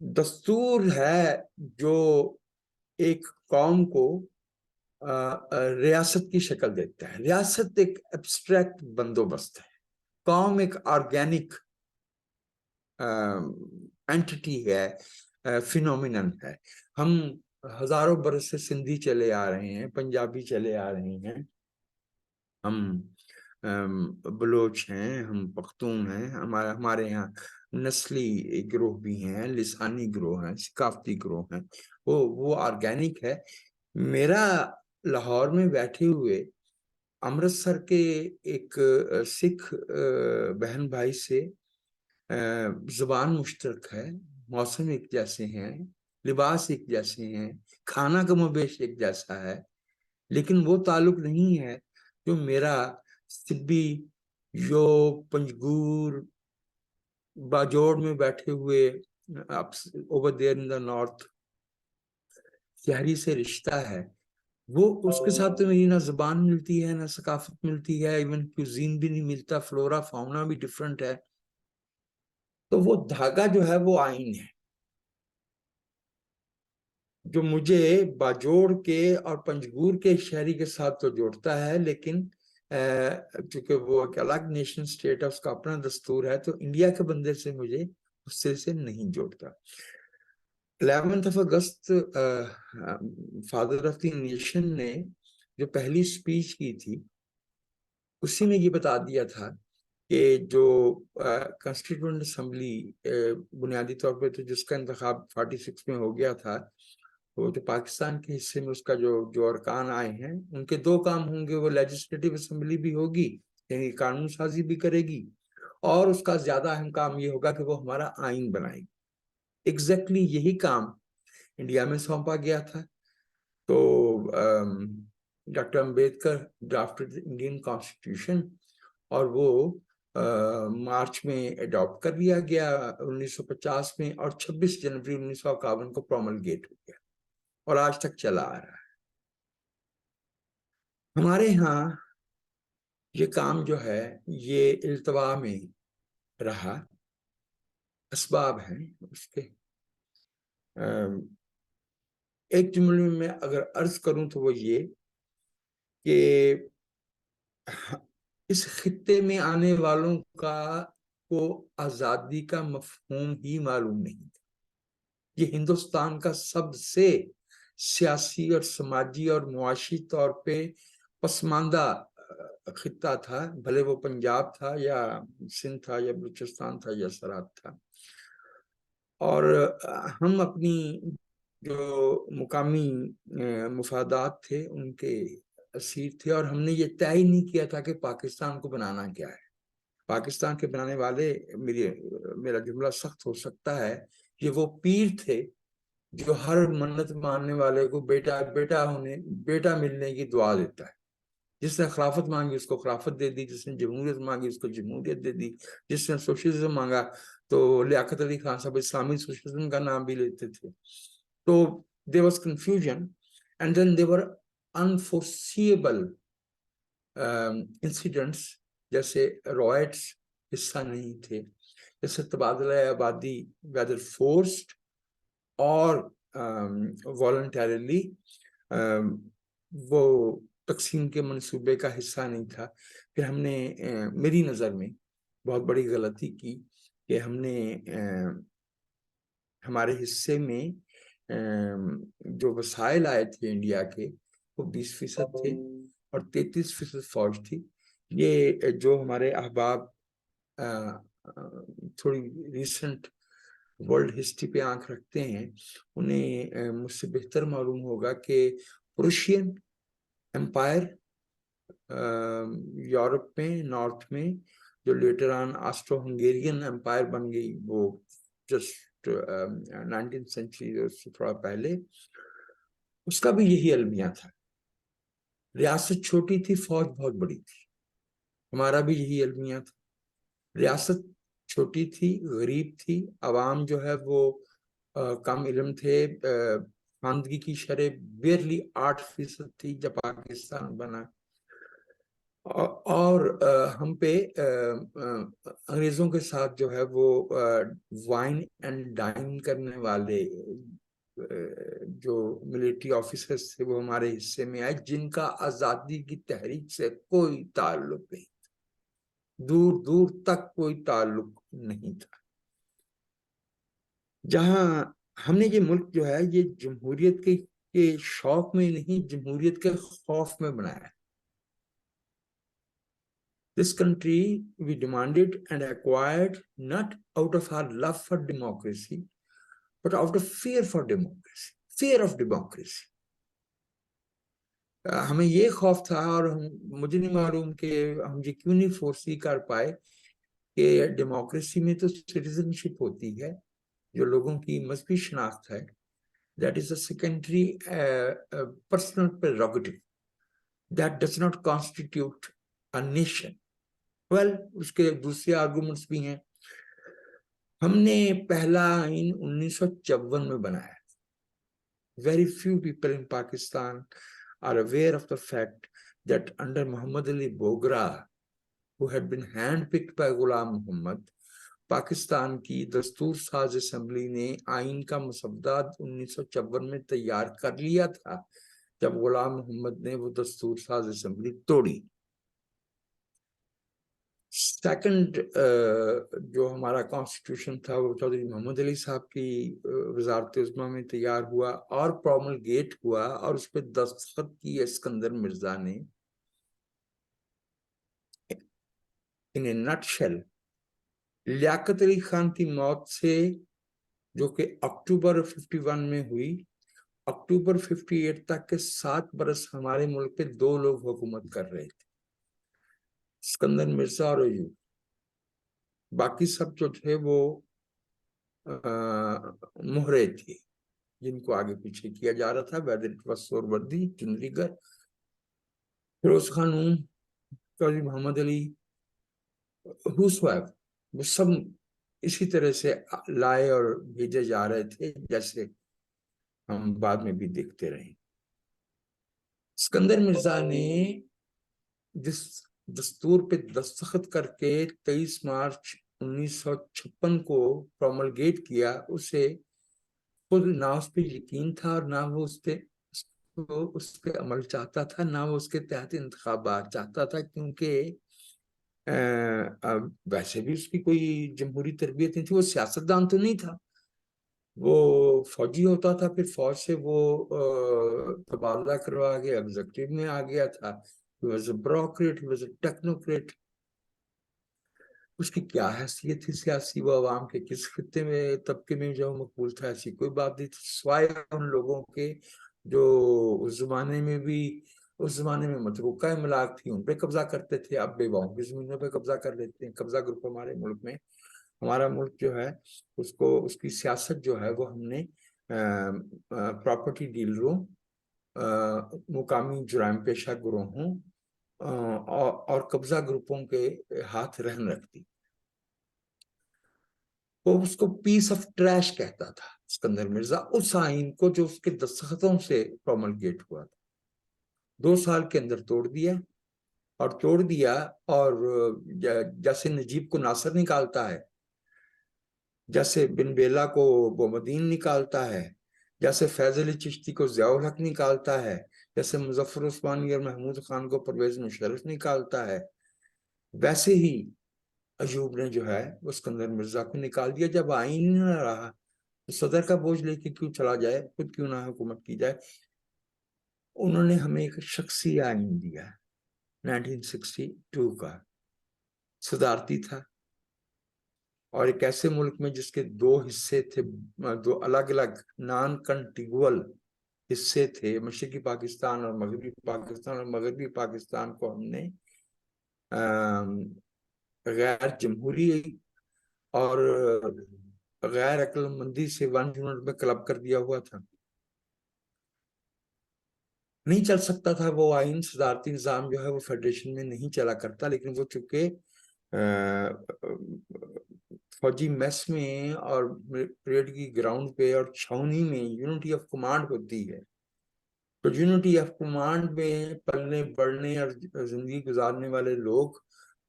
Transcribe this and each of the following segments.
دستور ہے جو ایک قوم کو ریاست کی شکل دیتا ہے. ریاست ایک ایبسٹریکٹ بندوبست ہے, قوم ایک آرگینک اینٹی ہے, فینومینن ہے. ہم ہزاروں برس سے سندھی چلے آ رہے ہیں, پنجابی چلے آ رہے ہیں, ہم بلوچ ہیں, ہم پختون ہیں, ہمارے یہاں نسلی گروہ بھی ہیں, لسانی گروہ ہیں, ثقافتی گروہ ہیں, وہ آرگینک ہے. میرا لاہور میں بیٹھے ہوئے امرتسر کے ایک سکھ بہن بھائی سے زبان مشترک ہے, موسم ایک جیسے ہیں, لباس ایک جیسے ہیں, کھانا کم و بیش ایک جیسا ہے, لیکن وہ تعلق نہیں ہے جو میرا سبی جو پنجگور باجوڑ میں بیٹھے ہوئے over there in the north شہری سے رشتہ ہے. وہ اس کے ساتھ تو میری نہ زبان ملتی ہے, نہ ثقافت ملتی ہے, ایون کیوزین بھی نہیں ملتا, فلورا فاؤنا بھی ڈیفرنٹ ہے. تو وہ دھاگا جو ہے وہ آئین ہے جو مجھے باجوڑ کے اور پنجگور کے شہری کے ساتھ تو جوڑتا ہے, لیکن چونکہ وہ ایک الگ نیشن سٹیٹ ہے, اس کا اپنا دستور ہے, تو انڈیا کے بندے سے مجھے اس سے نہیں جوڑتا. 11 اگست فادر آف دی نیشن نے جو پہلی سپیچ کی تھی اسی میں یہ بتا دیا تھا کہ جو کانسٹیٹیوئنٹ اسمبلی بنیادی طور پہ تو جس کا انتخاب 46 میں ہو گیا تھا, وہ جو پاکستان کے حصے میں اس کا جو ارکان آئے ہیں ان کے دو کام ہوں گے. وہ لیجسلیٹو اسمبلی بھی ہوگی, یعنی قانون سازی بھی کرے گی, اور اس کا زیادہ اہم کام یہ ہوگا کہ وہ ہمارا آئین بنائے گی. ایگزیکٹلی یہی کام انڈیا میں سونپا گیا تھا. تو ڈاکٹر امبیڈکر ڈرافٹڈ انڈین کانسٹیٹیوشن, اور وہ مارچ میں اڈاپٹ کر لیا گیا 1950 میں, اور 26 جنوری 1951 کو پروملگیٹ ہو گیا, اور آج تک چلا آ رہا ہے. ہمارے ہاں یہ کام جو ہے یہ التوا میں رہا, اسباب ہیں اس کے. ایک جملے میں اگر عرض کروں تو وہ یہ کہ اس خطے میں آنے والوں کو آزادی کا مفہوم ہی معلوم نہیں تھا. یہ ہندوستان کا سب سے سیاسی اور سماجی اور معاشی طور پہ پسماندہ خطہ تھا, بھلے وہ پنجاب تھا یا سندھ تھا یا بلوچستان تھا یا سرحد تھا. اور ہم اپنی جو مقامی مفادات تھے ان کے اسیر تھے, اور ہم نے یہ طے ہی نہیں کیا تھا کہ پاکستان کو بنانا کیا ہے. پاکستان کے بنانے والے, میرا جملہ سخت ہو سکتا ہے, یہ وہ پیر تھے جو ہر منت ماننے والے کو بیٹا ملنے کی دعا دیتا ہے. جس نے خلافت مانگی اس کو خلافت دے دی, جس نے جمہوریت مانگی اس کو جمہوریت دے دی, جس نے سوشلزم مانگا تو لیاقت علی خان صاحب اسلامی سوشلزم کا نام بھی لیتے تھے. تو there was confusion, and then there were unforeseeable incidents, جیسے رائٹس حصہ نہیں تھے, جیسے تبادلہ آبادی whether forced اور voluntarily وہ تقسیم کے منصوبے کا حصہ نہیں تھا. پھر ہم نے میری نظر میں بہت بڑی غلطی کی کہ ہم نے ہمارے حصے میں جو وسائل آئے تھے انڈیا کے وہ 20% تھے اور 33% فوج تھی. یہ جو ہمارے احباب تھوڑی ریسنٹ ورلڈ ہسٹری پہ آنکھ رکھتے ہیں انہیں مجھ سے بہتر معلوم ہوگا کہ پروشین امپائر یورپ میں نارتھ میں جو later on Austro Hungarian empire بن گئی, وہ جسٹ 19th سینچری سے تھوڑا پہلے, اس کا بھی یہی المیہ تھا. ریاست چھوٹی تھی, فوج بہت بڑی تھی. ہمارا بھی یہی المیہ تھا. ریاست چھوٹی تھی, غریب تھی, عوام جو ہے وہ کم علم تھے, خواندگی کی شرح بیرلی 8% تھی جب پاکستان بنا, اور ہم پہ انگریزوں کے ساتھ جو ہے وہ وائن اینڈ ڈائن کرنے والے جو ملٹری آفیسرز تھے وہ ہمارے حصے میں آئے، جن کا آزادی کی تحریک سے کوئی تعلق نہیں، دور دور تک کوئی تعلق نہیں تھا. جہاں ہم نے یہ ملک جو ہے یہ جمہوریت کے شوق میں نہیں، جمہوریت کے خوف میں بنایا ہے. This country we demanded and acquired not out of our love for democracy, but out of fear for democracy, fear of democracy. ہمیں یہ خوف تھا، اور مجھے نہیں معلوم کہ ہم یہ کیوں نہیں فورسی کر پائے کہ ڈیموکریسی میں تو سٹیزن شپ ہوتی ہے، جو لوگوں کی مذہبی شناخت ہے، that is a secondary personal prerogative that does not constitute a nation. well اس کے دوسرے آرگومنٹس بھی ہیں. ہم نے پہلا آئین 1954 میں بنایا. Very few people in Pakistan are aware of the fact that under Muhammad Ali Bogra, who had been handpicked by Ghulam Muhammad, Pakistan کی دستور ساز اسمبلی نے آئین کا مسودہ 1954 میں تیار کر لیا تھا جب غلام محمد نے وہ دستور ساز اسمبلی توڑی. سیکنڈ جو ہمارا کانسٹیٹیوشن تھا وہ چودھری محمد علی صاحب کی وزارت عظمیٰ میں تیار ہوا اور پروملگیٹ ہوا، اور اس پہ دستخط کی اسکندر مرزا نے. ان اے نٹ شیل، لیاقت علی خان کی موت سے، جو کہ اکتوبر 51 میں ہوئی، اکتوبر 58 تک کے 7 برس ہمارے ملک پہ 2 لوگ حکومت کر رہے تھے، اسکندر مرزا اور ایوب. باقی سب جو تھے وہ مہرے تھے جن کو آگے پیچھے کیا جا رہا تھا. ویدر اٹ واز سہروردی، چندری گڑھ، فیروز خانوم، چودھری محمد علی، وہ سب اسی طرح سے لائے اور بھیجے جا رہے تھے جیسے ہم بعد میں بھی دیکھتے رہے. اسکندر مرزا نے جس دستور پہ دستخط کر کے 23 مارچ 1956 کو پروملگیٹ کیا، اسے خود نہ اس پہ یقین تھا اور نہ وہ اس پہ عمل چاہتا تھا، نہ وہ اس کے تحت انتخابات چاہتا تھا، کیونکہ ویسے بھی اس کی کوئی جمہوری تربیت نہیں تھی. وہ سیاستدان تو نہیں تھا، وہ فوجی ہوتا تھا، پھر فوج سے وہ تبادلہ کروا کے ایگزیکٹو میں آ گیا تھا. He was a bureaucrat, he was a technocrat. اس کی کیا حیثیت تھی سیاسی، وہ عوام کے کس خطے میں طبقے میں جو مقبول تھا، ایسی کوئی بات نہیں تھی، سوائے ان لوگوں کے جو اس زمانے میں متروکہ املاک تھی ان پہ قبضہ کرتے تھے. اب بیواؤں کی زمینوں پہ قبضہ کر لیتے ہیں. قبضہ گروپ ہمارے ملک میں، ہمارا ملک جو ہے اس کی سیاست جو ہے وہ ہم نے پراپرٹی ڈیلروں، مقامی جرائم پیشہ گروہوں اور قبضہ گروپوں کے ہاتھ رہن رکھ دی. وہ اس کو پیس آف ٹریش کہتا تھا اسکندر مرزا، اس آئین کو جو اس کے دستخطوں سے پروملگیٹ ہوا تھا. 2 سال کے اندر توڑ دیا اور جیسے نجیب کو ناصر نکالتا ہے، جیسے بن بیلا کو بومدین نکالتا ہے، جیسے فیض علی چشتی کو ضیاء الحق نکالتا ہے، جیسے مظفر عثمانی اور محمود خان کو پرویز مشرف نکالتا ہے، ویسے ہی ایوب نے جو ہے وہ اسکندر مرزا کو نکال دیا. جب آئین نہ رہا تو صدر کا بوجھ لے کے کیوں چلا جائے، خود کیوں نہ حکومت کی جائے. انہوں نے ہمیں ایک شخصی آئین دیا 1962 کا، صدارتی تھا، اور ایک ایسے ملک میں جس کے 2 حصے تھے، 2 الگ الگ نان کنٹیگول حصے تھے، مشرقی پاکستان اور مغربی پاکستان، اور مغربی پاکستان کو ہم نے غیر جمہوری اور غیر عقل مندی سے 1 یونٹ میں کلب کر دیا ہوا تھا. نہیں چل سکتا تھا وہ آئین، صدارتی نظام جو ہے وہ فیڈریشن میں نہیں چلا کرتا. لیکن وہ چونکہ فوجی میس میں اور پریڈ کی گراؤنڈ پہ اور چھاونی میں یونٹی آف کمانڈ ہوتی ہے، تو یونٹی آف کمانڈ میں پلنے بڑھنے اور زندگی گزارنے والے لوگ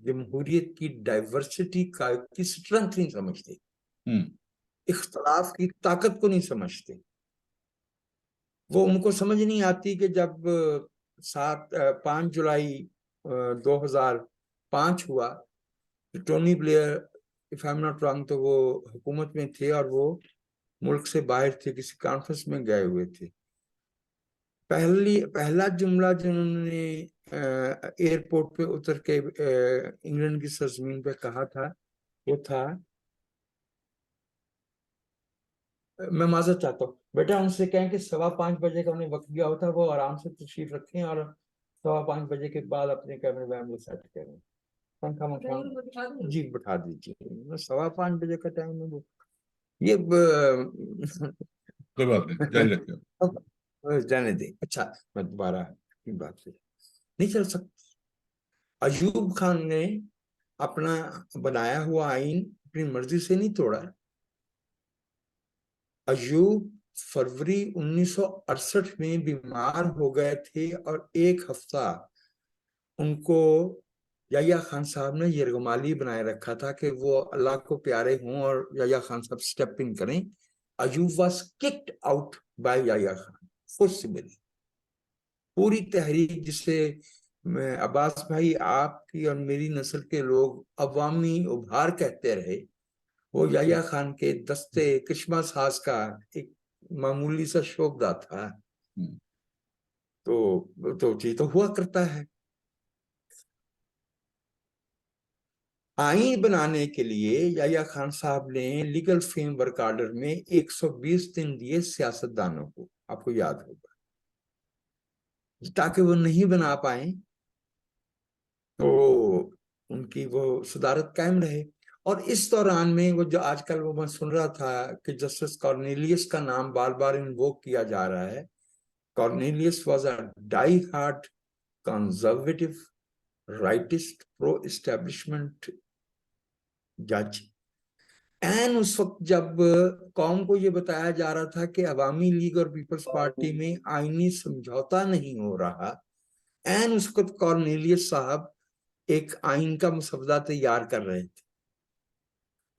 جمہوریت کی ڈائیورسٹی کی اسٹرنتھ نہیں سمجھتے، اختلاف کی طاقت کو نہیں سمجھتے. وہ ان کو سمجھ نہیں آتی کہ جب 5 جولائی 2005 ہوا، Tony Blair if I'm not wrong تو وہ حکومت میں تھے اور وہ ملک سے باہر تھے، کسی کانفرنس میں گئے ہوئے تھے. پہلا جملہ جنہوں نے ایئرپورٹ پہ اتر کے انگلینڈ کی سرزمین پہ کہا تھا وہ تھا، میں معذرت چاہتا ہوں بیٹا ان سے کہیں کہ 5:15 بجے کا انہیں وقت دیا ہوتا، وہ آرام سے تشریف رکھیں اور 5:15 بجے کے بعد اپنے کیمرے مین کو سیٹ کریں. جی بٹھا دیجیے، 5:15 بجے کا ٹائم ہے وہ. یہ کوئی بات نہیں، جاری رکھیں، جانے دیں. اچھا میں دوبارہ بات سے نہیں چل سکتا. ایوب خان نے اپنا بنایا ہوا آئین اپنی مرضی سے نہیں توڑا. ایوب فروری 1968 میں بیمار ہو گئے تھے اور 1 ہفتہ ان کو یحییٰ خان صاحب نے یرغمالی بنائے رکھا تھا کہ وہ اللہ کو پیارے ہوں اور یحییٰ خان صاحب سٹیپ ان کریں. Ayub was kicked out by Yahya Khan forcibly. پوری تحریک جسے عباس بھائی آپ کی اور میری نسل کے لوگ عوامی ابھار کہتے رہے، وہ یحییٰ خان کے دستے کشمہ ساز کا ایک معمولی سا شعبہ تھا. تو یہ تو ہوا کرتا ہے. آئین بنانے کے لیے یحییٰ خان صاحب نے لیگل فریم ورک آرڈر میں 120 دن دیے سیاستدانوں کو، آپ کو یاد ہوگا، تاکہ وہ نہیں بنا پائیں تو ان کی وہ صدارت قائم رہے. اور اس دوران میں وہ جو آج کل وہ میں سن رہا تھا کہ جسٹس کارنیلیس کا نام بار بار انووک کیا جا رہا ہے. Cornelius was a dye hard conservative rightist pro establishment جج. اس وقت جب قوم کو یہ بتایا جا رہا تھا کہ عوامی لیگ اور پیپلز پارٹی میں آئینی سمجھوتا نہیں ہو رہا، اس وقت کارنیلیس صاحب ایک آئین کا مسودہ تیار کر رہے تھے.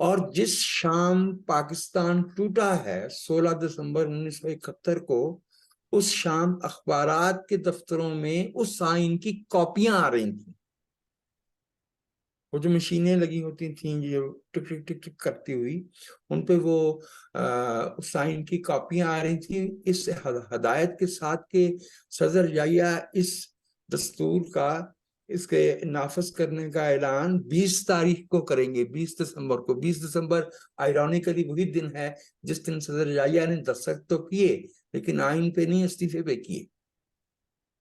اور جس شام پاکستان ٹوٹا ہے 16 دسمبر 1971 کو، اس شام اخبارات کے دفتروں میں اس آئین کی کاپیاں آ رہی تھیں. وہ جو مشینیں لگی ہوتی تھیں جو ٹک ٹک ٹک ٹک کرتی ہوئی، ان پہ وہ اس آئین کی کاپیاں آ رہی تھیں اس ہدایت کے ساتھ کہ صدر یحییٰ اس دستور کا، اس کے نافذ کرنے کا اعلان 20 تاریخ کو کریں گے، 20 دسمبر کو. 20 دسمبر آئرونیکلی وہی دن ہے جس دن صدر یحییٰ نے دستخط تو کیے لیکن آئین پہ نہیں، استعفے پہ کیے.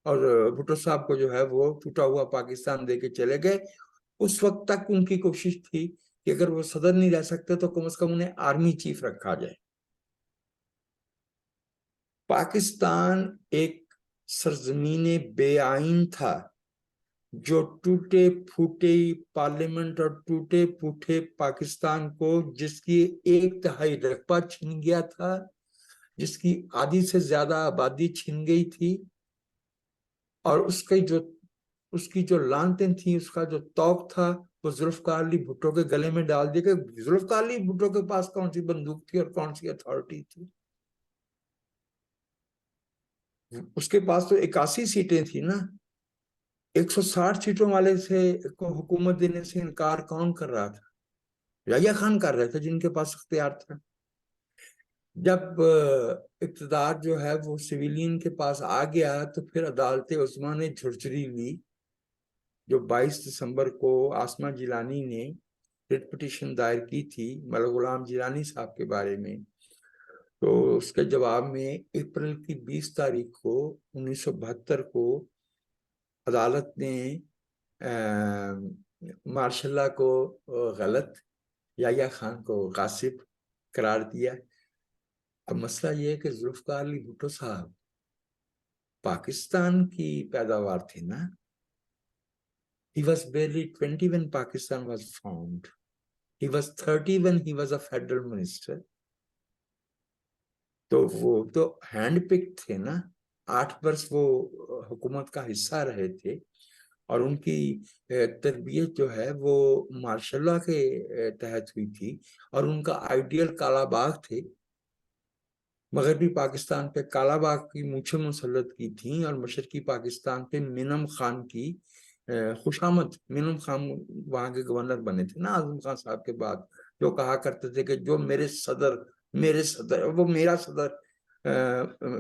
اور بھٹو صاحب کو جو ہے وہ ٹوٹا ہوا پاکستان دے کے چلے گئے. اس وقت تک ان کی کوشش تھی کہ اگر وہ صدر نہیں رہ سکتے تو کم از کم انہیں آرمی چیف رکھا جائے. پاکستان ایک سرزمین بے آئین تھا جو ٹوٹے پھوٹے پارلیمنٹ اور ٹوٹے پھوٹے پاکستان کو، جس کی 1/3 رقبہ چھن گیا تھا، جس کی آدھی سے زیادہ آبادی چھن گئی تھی، اور اس کی جو لانتیں تھیں، اس کا جو توق تھا، وہ ذوالفقار علی بھٹو کے گلے میں ڈال دیا کہ ذوالفقار علی بھٹو کے پاس کون سی بندوق تھی اور کون سی اتھارٹی تھی. اس کے پاس تو 81 سیٹیں تھیں نا. 160 سیٹوں والے سے کو حکومت دینے سے انکار کون کر رہا تھا؟ یحییٰ خان کر رہے تھے جن کے پاس اختیار تھا. جب اقتدار جو ہے وہ سویلین کے پاس آ گیا تو پھر عدالت عظمیٰ نے جھرجھری لی، جو 22 دسمبر کو آسمہ جیلانی نے ریٹ پٹیشن دائر کی تھی ملک غلام جیلانی صاحب کے بارے میں. تو اس کے جواب میں اپریل کی 20 تاریخ کو 1972 کو عدالت نے مارشاء اللہ کو غلط، یحییٰ خان کو غاصب قرار دیا. اب مسئلہ یہ ہے کہ ذوالفقار علی بھٹو صاحب پاکستان کی پیداوار تھے نا. He was barely 20 when Pakistan was formed. He was 30 when he was a federal minister. تو وہ تو ہینڈ پک تھے نا. 8 برس وہ حکومت کا حصہ رہے تھے اور ان کی تربیت جو ہے وہ ماشاء اللہ کے تحت ہوئی تھی اور ان کا آئیڈیل کالا باغ تھے. مغربی پاکستان پہ کالا باغ کی مونچھیں مسلط کی تھیں اور مشرقی پاکستان پہ مینم خان کی خوشامد. مینم خان وہاں کے گورنر بنے تھے نا اعظم خان صاحب کے بعد, جو کہا کرتے تھے کہ جو میرے صدر وہ میرا صدر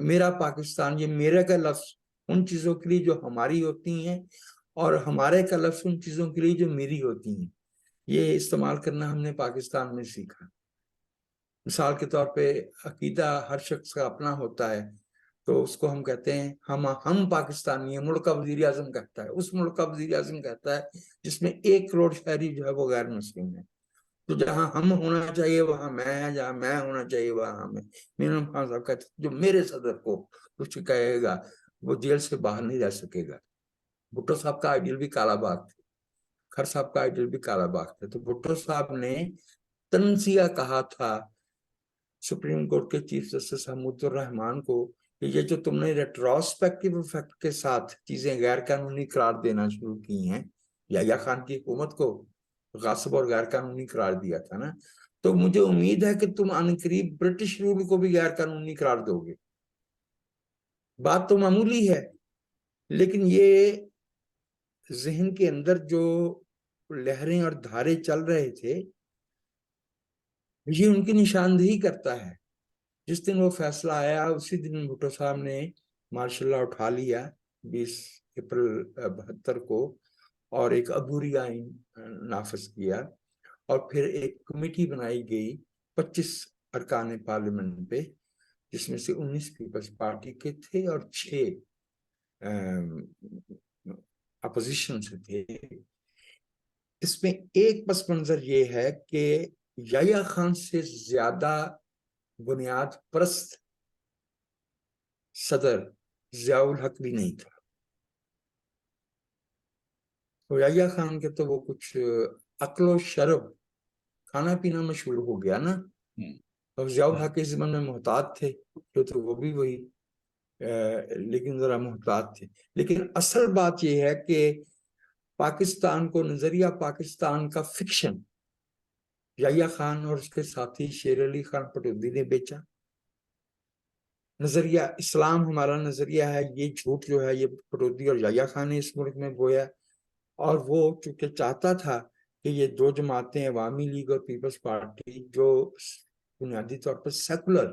میرا پاکستان, یہ میرے کا لفظ ان چیزوں کے لیے جو ہماری ہوتی ہیں اور ہمارے کا لفظ ان چیزوں کے لیے جو میری ہوتی ہیں, یہ استعمال کرنا ہم نے پاکستان میں سیکھا. مثال کے طور پہ عقیدہ ہر شخص کا اپنا ہوتا ہے, تو اس کو ہم کہتے ہیں ہم پاکستانی ہیں. ملک کا وزیر اعظم کہتا ہے, اس ملک کا وزیر اعظم کہتا ہے جس میں 1 کروڑ شہری جو ہے وہ غیر مسلم ہے. تو جہاں ہم ہونا چاہیے وہاں میں ہے, جہاں میں ہونا چاہیے وہاں ہم ہے. مینم خان صاحب کہتے ہیں جو میرے صدر کو کچھ کہے گا وہ جیل سے باہر نہیں رہ سکے گا. بھٹو صاحب کا آئیڈیل بھی کالا باغ تھے, کھر صاحب کا آئیڈیل بھی کالا باغ تھے. تو بھٹو صاحب نے تنزیہ کہا تھا سپریم کورٹ کے چیف جسٹس حمود الرحمان کو کہ یہ جو تم نے ریٹروسپیکٹیو افیکٹ کے ساتھ چیزیں غیر قانونی قرار دینا شروع کی ہیں, یحییٰ خان کی حکومت کو غاصب اور غیر قانونی قرار دیا تھا نا, تو مجھے امید ہے کہ تم ان قریب برٹش رول کو بھی غیر قانونی قرار دو گے. بات تو معمولی ہے, لیکن یہ ذہن کے اندر جو لہریں اور دھارے چل رہے تھے یہ ان کی نشاندہی کرتا ہے. جس دن وہ فیصلہ آیا اسی دن بھٹو صاحب نے ماشاء اللہ اٹھا لیا 20 اپریل 72 کو اور ایک عبوری آئین نافذ کیا, اور پھر ایک کمیٹی بنائی گئی 25 ارکان پارلیمنٹ پہ, جس میں سے 19 پیپلز پارٹی کے تھے اور 6 اپوزیشن سے تھے. اس میں ایک پس منظر یہ ہے کہ یحییٰ خان سے زیادہ بنیاد پرست صدر ضیاء الحق بھی نہیں تھا. تو یحییٰ خان کے تو وہ کچھ عقل و شرب کھانا پینا مشہور ہو گیا نا, اور ضیاء الحق اس زمانے میں محتاط تھے, جو تو وہ بھی وہی لیکن ذرا محتاط تھے. لیکن اصل بات یہ ہے کہ پاکستان کو نظریہ پاکستان کا فکشن یحییٰ خان اور اس کے ساتھی شیر علی خان پٹودی نے بیچا. نظریہ اسلام ہمارا نظریہ ہے, یہ جھوٹ جو ہے یہ پٹودی اور یحییٰ خان نے اس ملک میں بویا, اور وہ چونکہ چاہتا تھا کہ یہ 2 جماعتیں عوامی لیگ اور پیپلز پارٹی جو بنیادی طور پر سیکولر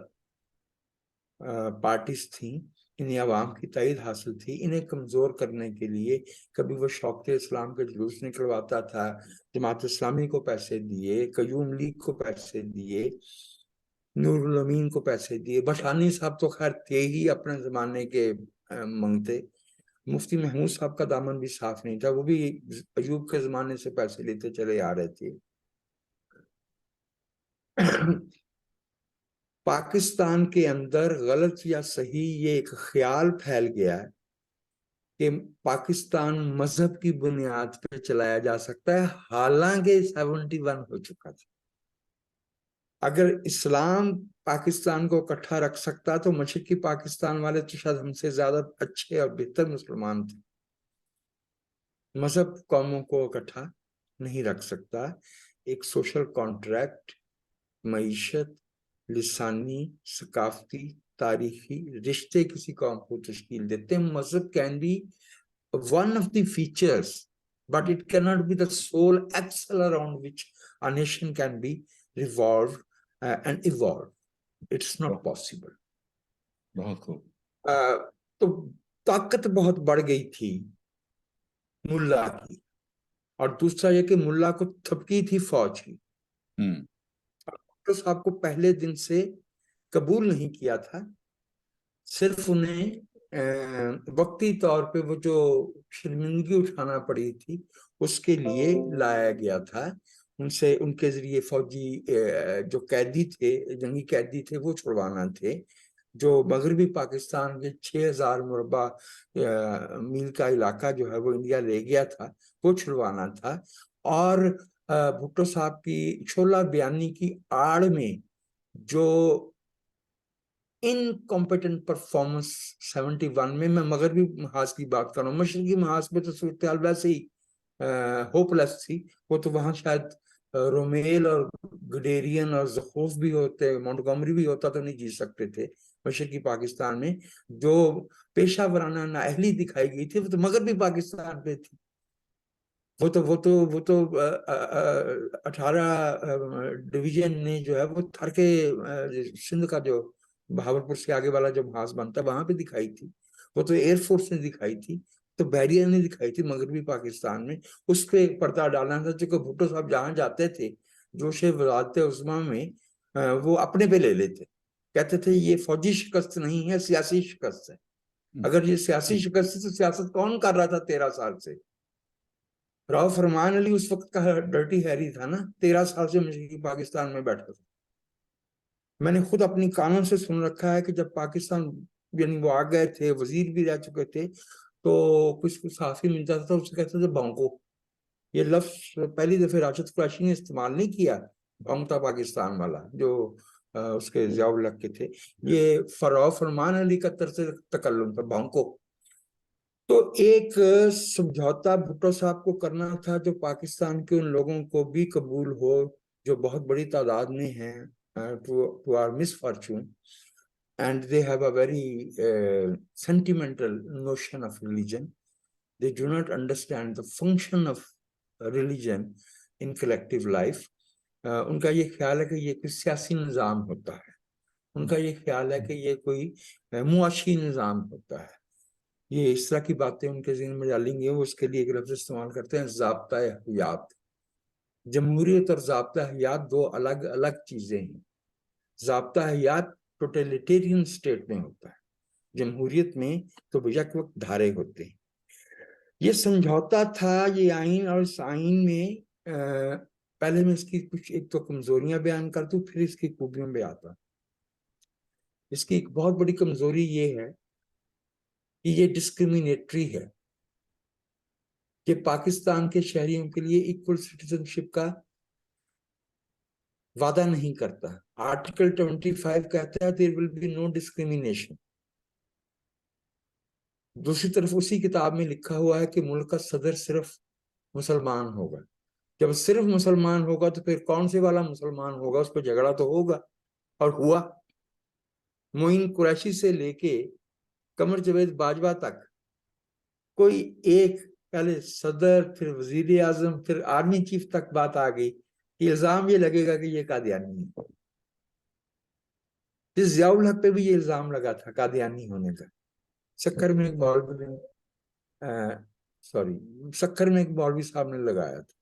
پارٹیز تھیں, انہیں عوام کی تائید حاصل تھی, انہیں کمزور کرنے کے لیے کبھی وہ شوقت اسلام کے جلوس نکلواتا تھا, جماعت اسلامی کو پیسے دیے, قیوم لیگ کو پیسے دیے, نور الامین کو پیسے دیے. بشانی صاحب تو خیر تھے ہی اپنے زمانے کے منگتے. مفتی محمود صاحب کا دامن بھی صاف نہیں تھا, وہ بھی ایوب کے زمانے سے پیسے لیتے چلے آ رہے تھے. پاکستان کے اندر غلط یا صحیح یہ ایک خیال پھیل گیا ہے کہ پاکستان مذہب کی بنیاد پہ چلایا جا سکتا ہے, حالانکہ 71 ہو چکا تھا. اگر اسلام پاکستان کو اکٹھا رکھ سکتا تو مشرقی پاکستان والے تو شاید ہم سے زیادہ اچھے اور بہتر مسلمان تھے. مذہب قوموں کو اکٹھا نہیں رکھ سکتا. ایک سوشل کانٹریکٹ, معیشت, لسانی, ثقافتی, تاریخی رشتے کسی قوم کو تشکیل دیتے ہیں. مذہب can be one of the features, but it cannot be the sole axle around which a nation can be revolved and evolved. It's not possible. بہت خوب. تو طاقت بہت بڑھ گئی تھی ملا کی, اور دوسرا یہ کہ ملا کو تھپکی تھی فوج کی. ڈاکٹر صاحب کو پہلے دن سے قبول نہیں کیا تھا, صرف انہیں وقتی طور پہ وہ جو شرمندگی اٹھانا پڑی تھی اس کے لیے لایا گیا تھا. ان کے ذریعے فوجی جو قیدی تھے, جنگی قیدی تھے, وہ چھڑوانا تھے. جو مغربی پاکستان کے 6000 مربع میل کا علاقہ جو ہے وہ انڈیا لے گیا تھا, وہ چھڑوانا تھا. اور بھٹو صاحب کی شعلہ بیانی کی آڑ میں جو انکمپیٹنٹ پرفارمنس 71 میں مغربی محاذ کی بات کر رہا ہوں. مشرقی محاذ پہ تو صورتحال ویسے ہی ہوپ لیس تھی. وہ تو وہاں شاید رومیل اور گڈیرین اور زخوف بھی ہوتے, مونٹگومری بھی ہوتا تو نہیں جیت سکتے تھے. مشرقی پاکستان میں جو پیشہ ورانہ نااہلی دکھائی گئی تھی وہ تو مغربی پاکستان پہ تھی. وہ تو 18 ڈویژن نے جو ہے وہ تھر کے سندھ کا جو بہاولپور سے آگے والا جو محاذ بنتا وہاں پہ دکھائی تھی. وہ تو ایئر فورس نے دکھائی تھی, تو بحریہ نے دکھائی تھی مغربی پاکستان میں. اس پہ پردہ ڈالنا تھا, چونکہ بھٹو صاحب جہاں جاتے تھے جوش وزارت عظمیٰ میں وہ اپنے پہ لے لیتے, کہتے تھے یہ فوجی شکست نہیں ہے, سیاسی شکست ہے. اگر یہ سیاسی شکست ہے تو سیاست کون کر رہا تھا 13 سال سے؟ راؤ فرمان علی اس وقت کا ڈرٹی ہیری تھا نا, 13 سال سے مشرقی پاکستان میں بیٹھا تھا. میں نے خود اپنی کانوں سے سن رکھا ہے کہ جب پاکستان یعنی وہ آ گئے تھے, وزیر بھی رہ چکے تھے, تو کچھ صحافی مل جاتا تھا, اسے کہتے تھے بانکو. یہ لفظ پہلی دفعہ راشد قریشی نے استعمال نہیں کیا, بانکتا پاکستان والا جو اس کے ضیاء الحق کے تھے. یہ راؤ فرمان علی کا طرز تکلم تھا, بانکو. تو ایک سمجھوتا بھٹو صاحب کو کرنا تھا جو پاکستان کے ان لوگوں کو بھی قبول ہو جو بہت بڑی تعداد میں ہیں, to our misfortune, and they have a very sentimental notion of religion. They do not understand the function of religion in collective life. ان کا یہ خیال ہے کہ یہ کوئی سیاسی نظام ہوتا ہے, ان کا یہ خیال ہے کہ یہ کوئی معاشی نظام ہوتا ہے. یہ اس طرح کی باتیں ان کے ذہن میں ڈالیں گے. وہ اس کے لیے ایک لفظ استعمال کرتے ہیں, ضابطہ حیات. جمہوریت اور ضابطہ حیات دو الگ الگ چیزیں ہیں. ضابطہ حیات ٹوٹلیٹیرین اسٹیٹ میں ہوتا ہے, جمہوریت میں تو یک وقت دھارے ہوتے ہیں. یہ سمجھوتا تھا, یہ آئین, اور اس آئین میں پہلے میں اس کی کچھ ایک تو کمزوریاں بیان کر دوں, پھر اس کی خوبیوں پہ آتا. اس کی ایک بہت بڑی کمزوری یہ ہے کہ یہ ڈسکریمنیٹری ہے, کہ پاکستان کے شہریوں کے لیے ایکول سٹیزن شپ کا وعدہ نہیں کرتا. آرٹیکل 25 کہتا ہے there will be no discrimination. دوسری طرف اسی کتاب میں لکھا ہوا ہے کہ ملک کا صدر صرف مسلمان ہوگا. جب صرف مسلمان ہوگا تو پھر کون سے والا مسلمان ہوگا, اس پہ جھگڑا تو ہوگا. اور ہوا. معین قریشی سے لے کے قمر جاوید باجوہ تک کوئی ایک, پہلے صدر, پھر وزیر اعظم, پھر آرمی چیف تک بات آ گئی کہ الزام یہ لگے گا کہ یہ قادیانی ہے. جس ضیاء الحق پہ بھی یہ الزام لگا تھا قادیانی ہونے کا. سکر میں ایک مولوی صاحب نے لگایا تھا.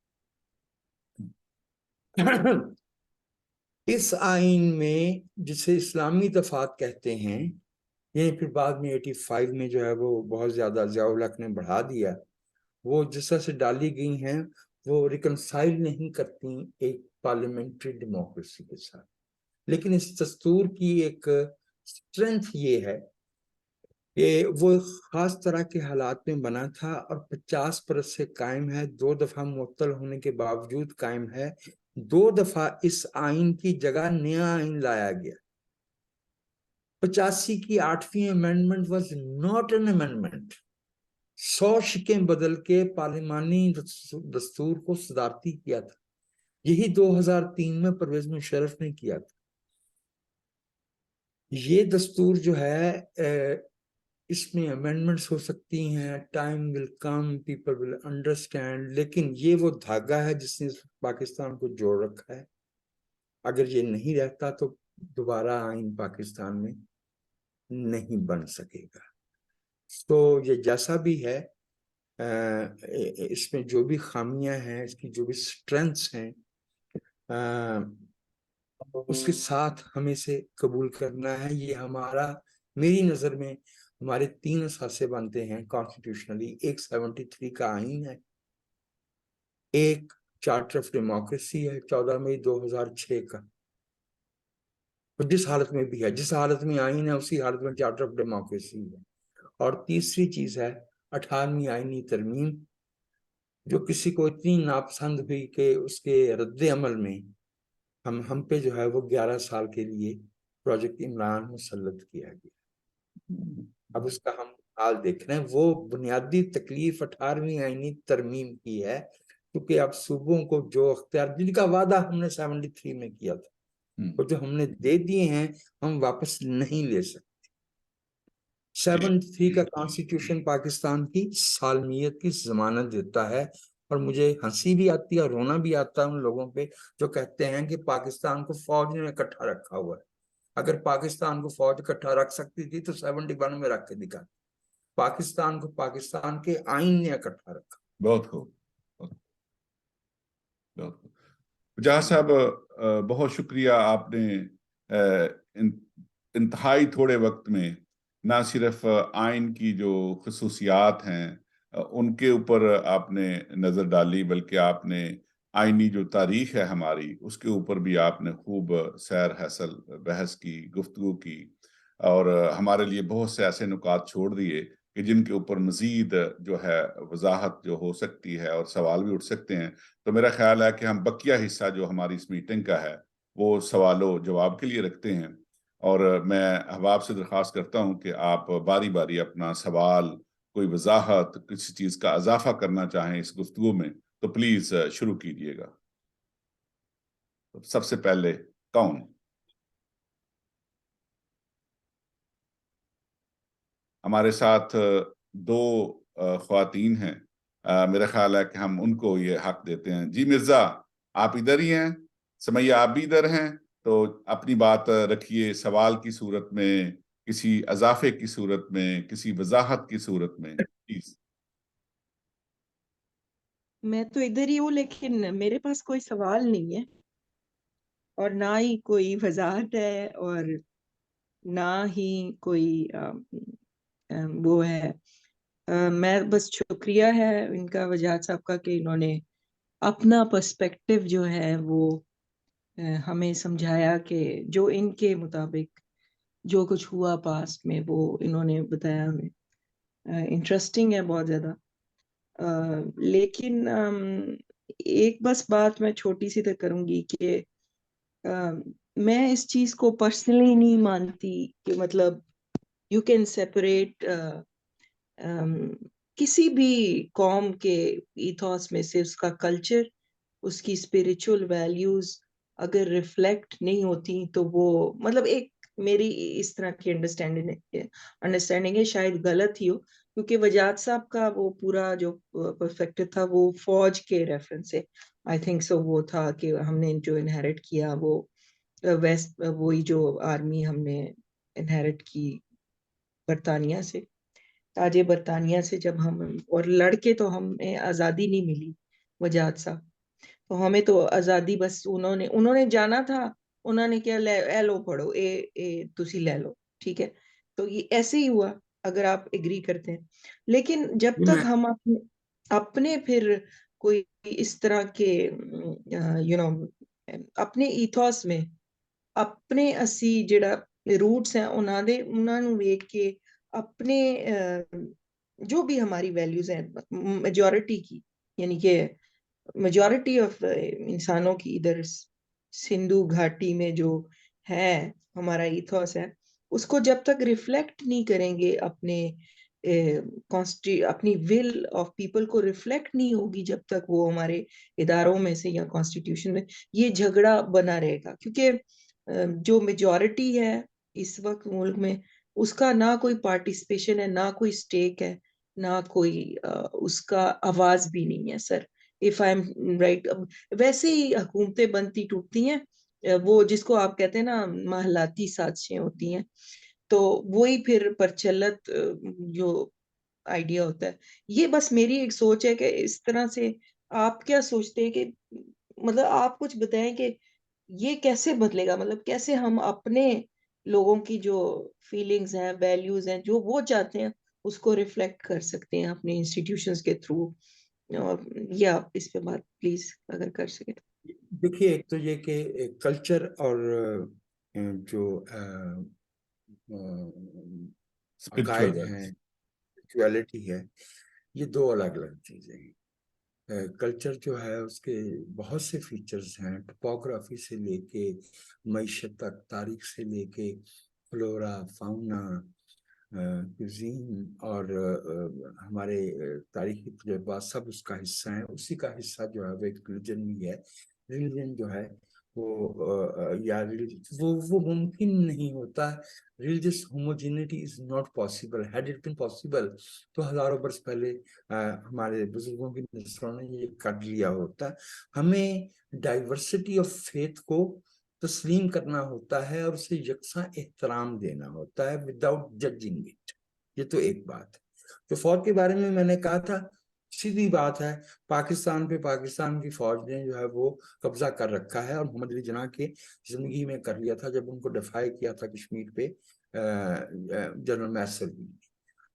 اس آئین میں جسے اسلامی دفعات کہتے ہیں, یہ پھر بعد میں 85 میں جو ہے وہ بہت زیادہ ضیاء الحق نے بڑھا دیا. وہ جس طرح سے ڈالی گئی ہیں وہ ریکنسائل نہیں کرتی ایک پارلیمنٹری ڈیموکریسی کے ساتھ. لیکن اس دستور کی ایک اسٹرینتھ یہ ہے کہ وہ خاص طرح کے حالات میں بنا تھا اور 50 برس سے قائم ہے. 2 دفعہ معطل ہونے کے باوجود قائم ہے. 2 دفعہ اس آئین کی جگہ نیا آئین لایا گیا. 85 کی 8ویں amendment was not an amendment. 100 شکیں بدل کے پارلیمانی دستور کو صدارتی کیا تھا. یہی 2003 میں پرویز مشرف نے کیا تھا. یہ دستور جو ہے اس میں امینڈمنٹس ہو سکتی ہیں, time will come, people will understand, لیکن یہ وہ دھاگا ہے جس نے پاکستان کو جوڑ رکھا ہے. اگر یہ نہیں رہتا تو دوبارہ آئین پاکستان میں نہیں بن سکے گا. تو یہ جیسا بھی ہے, اس میں جو بھی خامیاں ہیں, اس کی جو بھی سٹرینتھس ہیں, اس کے ساتھ ہمیں سے قبول کرنا ہے. یہ ہمارا, میری نظر میں ہمارے 3 اثاثے بنتے ہیں کانسٹیٹیوشنلی. ایک 73 کا آئین ہے, ایک چارٹر آف ڈیموکریسی ہے 14 مئی 2006 کا, جس حالت میں بھی ہے, جس حالت میں آئین ہے اسی حالت میں چارٹر آف ڈیموکریسی ہے. اور تیسری چیز ہے 18ویں آئینی ترمیم, جو کسی کو اتنی ناپسند ہوئی کہ اس کے رد عمل میں ہم پہ جو ہے وہ 11 سال کے لیے پروجیکٹ عمران مسلط کیا گیا. اب اس کا ہم حال دیکھ رہے ہیں. وہ بنیادی تکلیف 18ویں آئینی ترمیم کی ہے، کیونکہ اب صوبوں کو جو اختیار، جن کا وعدہ ہم نے 73 میں کیا تھا، وہ جو ہم نے دے دیے ہیں، ہم واپس نہیں لے سکتے. 73 کا کانسٹیٹیوشن پاکستان کی سالمیت کی ضمانت دیتا ہے. اور مجھے ہنسی بھی آتی ہے اور رونا بھی آتا ہے ان لوگوں پہ جو کہتے ہیں کہ پاکستان کو فوج نے اکٹھا رکھا ہوا ہے. اگر پاکستان کو فوج اکٹھا رکھ سکتی تھی تو 71 میں رکھ کے دکھا. پاکستان کو پاکستان کے آئین نے اکٹھا رکھا. بہت خوب، بہت خوب. جہاں صاحب بہت شکریہ. آپ نے انتہائی تھوڑے وقت میں نہ صرف آئین کی جو خصوصیات ہیں ان کے اوپر آپ نے نظر ڈالی، بلکہ آپ نے آئینی جو تاریخ ہے ہماری اس کے اوپر بھی آپ نے خوب سیر حاصل بحث کی، گفتگو کی، اور ہمارے لیے بہت سے ایسے نکات چھوڑ دیے کہ جن کے اوپر مزید جو ہے وضاحت جو ہو سکتی ہے اور سوال بھی اٹھ سکتے ہیں. تو میرا خیال ہے کہ ہم بقیہ حصہ جو ہماری اس میٹنگ کا ہے وہ سوال و جواب کے لیے رکھتے ہیں. اور میں احباب سے درخواست کرتا ہوں کہ آپ باری باری اپنا سوال، کوئی وضاحت، کسی چیز کا اضافہ کرنا چاہیں اس گفتگو میں تو پلیز شروع کیجیے گا. سب سے پہلے کون؟ ہمارے ساتھ دو خواتین ہیں. میرا خیال ہے کہ ہم ان کو یہ حق دیتے ہیں. جی مرزا، آپ ادھر ہی ہیں؟ سمیہ آپ بھی ادھر ہیں؟ تو اپنی بات رکھیے سوال کی صورت میں، کسی اضافے کی صورت میں، کسی وضاحت کی صورت میں. پلیز. میں تو ادھر ہی ہوں، لیکن میرے پاس کوئی سوال نہیں ہے اور نہ ہی کوئی وضاحت ہے اور نہ ہی کوئی وہ ہے. میں بس شکریہ ہے ان کا، وجاہت صاحب کا، کہ انہوں نے اپنا پرسپیکٹو جو ہے وہ ہمیں سمجھایا کہ جو ان کے مطابق جو کچھ ہوا پاسٹ میں وہ انہوں نے بتایا ہمیں. انٹرسٹنگ ہے بہت زیادہ. لیکن ایک بس بات میں چھوٹی سی تو کروں گی کہ میں اس چیز کو پرسنلی نہیں مانتی کہ مطلب یو کین سیپریٹ کسی بھی قوم کے ایتھوس میں سے اس کا کلچر، اس کی اسپریچول ویلیوز اگر ریفلیکٹ نہیں ہوتی تو وہ مطلب ایک میری اس طرح کی انڈرسٹینڈنگ ہے، شاید غلط ہی ہو، کیونکہ وجاہت صاحب کا وہ پورا جو پرفیکٹو تھا وہ فوج کے ریفرنس سے آئی تھنک سو وہ تھا کہ ہم نے جو انہیرٹ کیا وہ ویسٹ، وہی جو آرمی ہم نے انہیرٹ کی برطانیہ سے، تاج برطانیہ سے. جب ہم اور لڑکے تو ہمیں آزادی نہیں ملی وجاہت صاحب، تو ہمیں تو آزادی بس انہوں نے جانا تھا، انہوں نے کیا اے لو پڑھو، تسی لے لو، ٹھیک ہے. تو یہ ایسے ہی ہوا اگر آپ اگری کرتے ہیں. لیکن جب تک ہم اپنے پھر کوئی اس طرح کے اپنے ایتھوس میں اپنے اسی جڑا روٹس ہیں انہاں نوں ویکھ کے اپنے جو بھی ہماری ویلیوز ہیں میجورٹی کی، یعنی کہ میجورٹی آف انسانوں کی ادھر سندھو گھاٹی میں جو ہے ہمارا ایتھوس ہے، اس کو جب تک ریفلیکٹ نہیں کریں گے اپنی ول آف پیپل کو ریفلیکٹ نہیں ہوگی جب تک وہ ہمارے اداروں میں سے یا کانسٹیٹیوشن میں، یہ جھگڑا بنا رہے گا. کیونکہ جو میجورٹی ہے اس وقت ملک میں، اس کا نہ کوئی پارٹیسپیشن ہے، نہ کوئی سٹیک ہے، نہ کوئی اس کا آواز بھی نہیں ہے. سر if I'm right، ویسے ہی حکومتیں بنتی ٹوٹتی ہیں، وہ جس کو آپ کہتے ہیں نا محلاتی سازشیں ہوتی ہیں، تو وہی پھر پرچلت جو آئیڈیا ہوتا ہے. یہ بس میری ایک سوچ ہے کہ اس طرح سے آپ کیا سوچتے ہیں کہ مطلب آپ کچھ بتائیں کہ یہ کیسے بدلے گا، مطلب کیسے ہم اپنے لوگوں کی جو فیلنگز ہیں، ویلیوز ہیں، جو وہ چاہتے ہیں اس کو ریفلیکٹ کر سکتے ہیں اپنے انسٹیٹیوشنز کے تھرو. اور یہ آپ اس پہ بات پلیز اگر کر سکیں. دیکھیے، ایک تو یہ کہ کلچر اور جو عقائد ہیں، اسپرچویلٹی ہے، یہ دو الگ الگ چیزیں ہیں. کلچر جو ہے اس کے بہت سے فیچرز ہیں، ٹپوگرافی سے لے کے معیشت تک، تاریخ سے لے کے فلورا فاؤنا کوزین اور ہمارے تاریخی تجربات سب اس کا حصہ ہیں. اسی کا حصہ جو ہے وہ ایک ریلیجن بھی ہے. ریلیجن جو ہے وہ ممکن نہیں ہوتا. Religious homogeneity is not possible. Had it been possible تو ہزاروں برس پہلے ہمارے بزرگوں کی نسلوں نے یہ کر لیا ہوتا. ہمیں ڈائیورسٹی آف فیتھ کو تسلیم کرنا ہوتا ہے اور اسے یکساں احترام دینا ہوتا ہے وداؤٹ ججنگ اٹ. یہ تو ایک بات ہے. تو فوج کے بارے میں نے کہا تھا، سیدھی بات ہے، پاکستان پہ پاکستان کی فوج نے جو ہے وہ قبضہ کر رکھا ہے، اور محمد علی جناح کے زندگی میں کر لیا تھا جب ان کو ڈیفائی کیا تھا کشمیر پہ جنرل میسر بھی.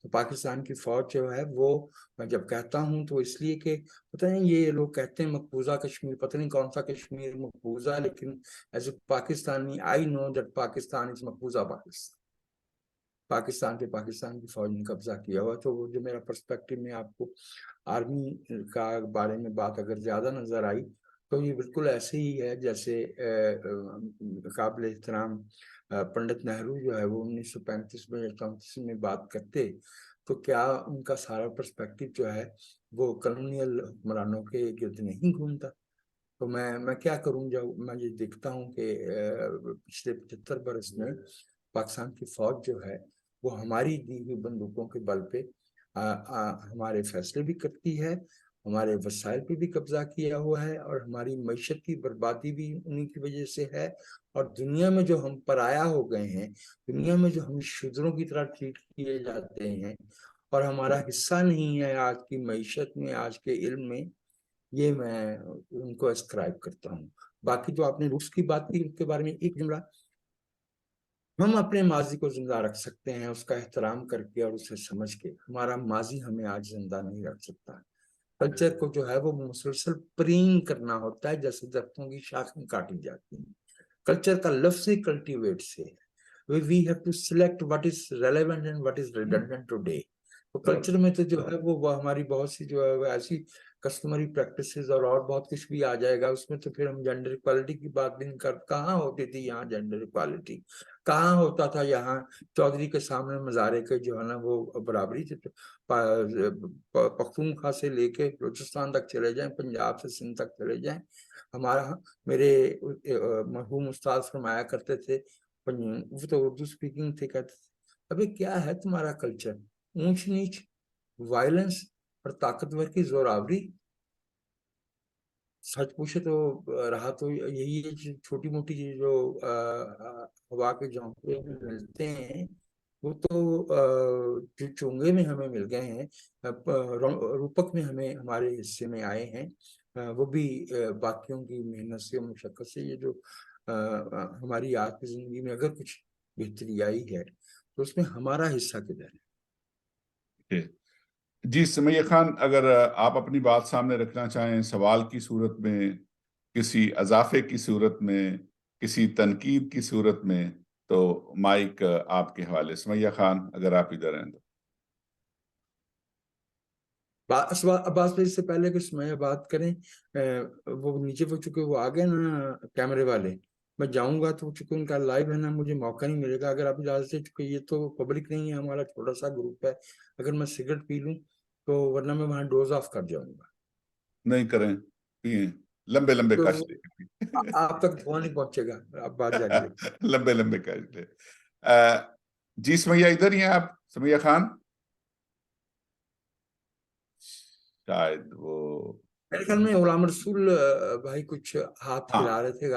تو پاکستان کی فوج جو ہے وہ، میں جب کہتا ہوں تو اس لیے کہ پتہ نہیں یہ لوگ کہتے ہیں مقبوضہ کشمیر، پتہ نہیں کون سا کشمیر مقبوضہ، لیکن as a Pakistani I know that Pakistan is مقبوضہ پاکستان. پاکستان پہ پاکستان کی فوج نے قبضہ کیا ہوا. تو جو میرا پرسپیکٹو میں آپ کو آرمی کا بارے میں بات اگر زیادہ نظر آئی تو یہ بالکل ایسے ہی ہے جیسے قابل احترام پنڈت نہرو جو ہے وہ 1935 میں 34 میں بات کرتے تو کیا ان کا سارا پرسپیکٹو جو ہے وہ کالونیل حکمرانوں کے گرد نہیں گھومتا؟ تو میں کیا کروں جب میں یہ دیکھتا ہوں کہ پچھلے 75 برس میں پاکستان کی فوج جو ہے وہ ہماری دی ہوئی بندوقوں کے بل پہ ہمارے فیصلے بھی کرتی ہے، ہمارے وسائل پہ بھی قبضہ کیا ہوا ہے، اور ہماری معیشت کی بربادی بھی انہی کی وجہ سے ہے. اور دنیا میں جو ہم پرایا ہو گئے ہیں، دنیا میں جو ہم شودروں کی طرح ٹریٹ کیے جاتے ہیں اور ہمارا حصہ نہیں ہے آج کی معیشت میں، آج کے علم میں، یہ میں ان کو اسکرائب کرتا ہوں. باقی جو آپ نے روس کی بات کی اس کے بارے میں ایک جملہ، ہم اپنے ماضی کو زندہ رکھ سکتے ہیں اس کا احترام کر کے اور اسے سمجھ کے. ہمارا ماضی ہمیں آج زندہ نہیں رکھ سکتا. کلچر کو جو ہے وہ مسلسل پرین کرنا ہوتا ہے جیسے درختوں کی شاخیں کاٹی جاتی ہیں. کلچر کا لفظ ہی کلٹیویٹ سے ہے. We have to select what is relevant and what is redundant today. تو کلچر میں تو جو ہے وہ ہماری بہت سی جو ہے ایسی کسٹمری پریکٹسز اور بہت کچھ بھی آ جائے گا اس میں. تو پھر ہم جینڈر ایکوالٹی کی بات نہیں کر، کہاں ہوتی تھی یہاں جینڈر ایکوالٹی؟ کہاں ہوتا تھا یہاں چودھری کے سامنے مزارے کے جو ہے نا وہ برابری تھی؟ پختونخوا سے لے کے بلوچستان تک چلے جائیں، پنجاب سے سندھ تک چلے جائیں. میرے مرحوم استاد فرمایا کرتے تھے، وہ تو اردو سپیکنگ تھے، کہتے تھے ابھی کیا ہے تمہارا کلچر؟ اونچ نیچ، وائلنس اور طاقتور کی زوراوری. سچ پوچھے تو رہا تو یہی ہے، چھوٹی موٹی جو ہوا کے جھونکے ملتے ہیں وہ تو چونگے میں ہمیں مل گئے ہیں، روپک میں ہمارے حصے میں آئے ہیں، وہ بھی باقیوں کی محنت سے مشقت سے. یہ جو ہماری آج کی زندگی میں اگر کچھ بہتری آئی ہے تو اس میں ہمارا حصہ کدھر ہے؟ جی سمیہ خان، اگر آپ اپنی بات سامنے رکھنا چاہیں سوال کی صورت میں، کسی اضافے کی صورت میں، کسی تنقید کی صورت میں، تو مائک آپ کے حوالے. سمیہ خان اگر آپ ادھر ہیں تو. عباس بھائی سے پہلے کہ سمیہ بات کریں، وہ نیچے وہ چکے وہ آ گئے نا کیمرے والے، میں جاؤں گا تو چونکہ ان کا لائیو ہے نا مجھے موقع نہیں ملے گا. اگر آپ اجازت سے، چونکہ یہ تو پبلک نہیں ہے، ہمارا چھوٹا سا گروپ ہے، اگر میں سگریٹ پی لوں تو ورنہ میں وہاں ڈوز آف کر جاؤں گا. نہیں کریں، پیئیں، لمبے لمبے کش لے. آپ تک دھواں نہیں پہنچے گا، آپ بات جاری رکھیں. لمبے لمبے کش لے. جی سمیہ ادھر ہی ہیں آپ؟ سمیہ خان شاید وہ میرے خیال میں غلام رسول بھائی کچھ ہاتھ ہلا رہے تھے.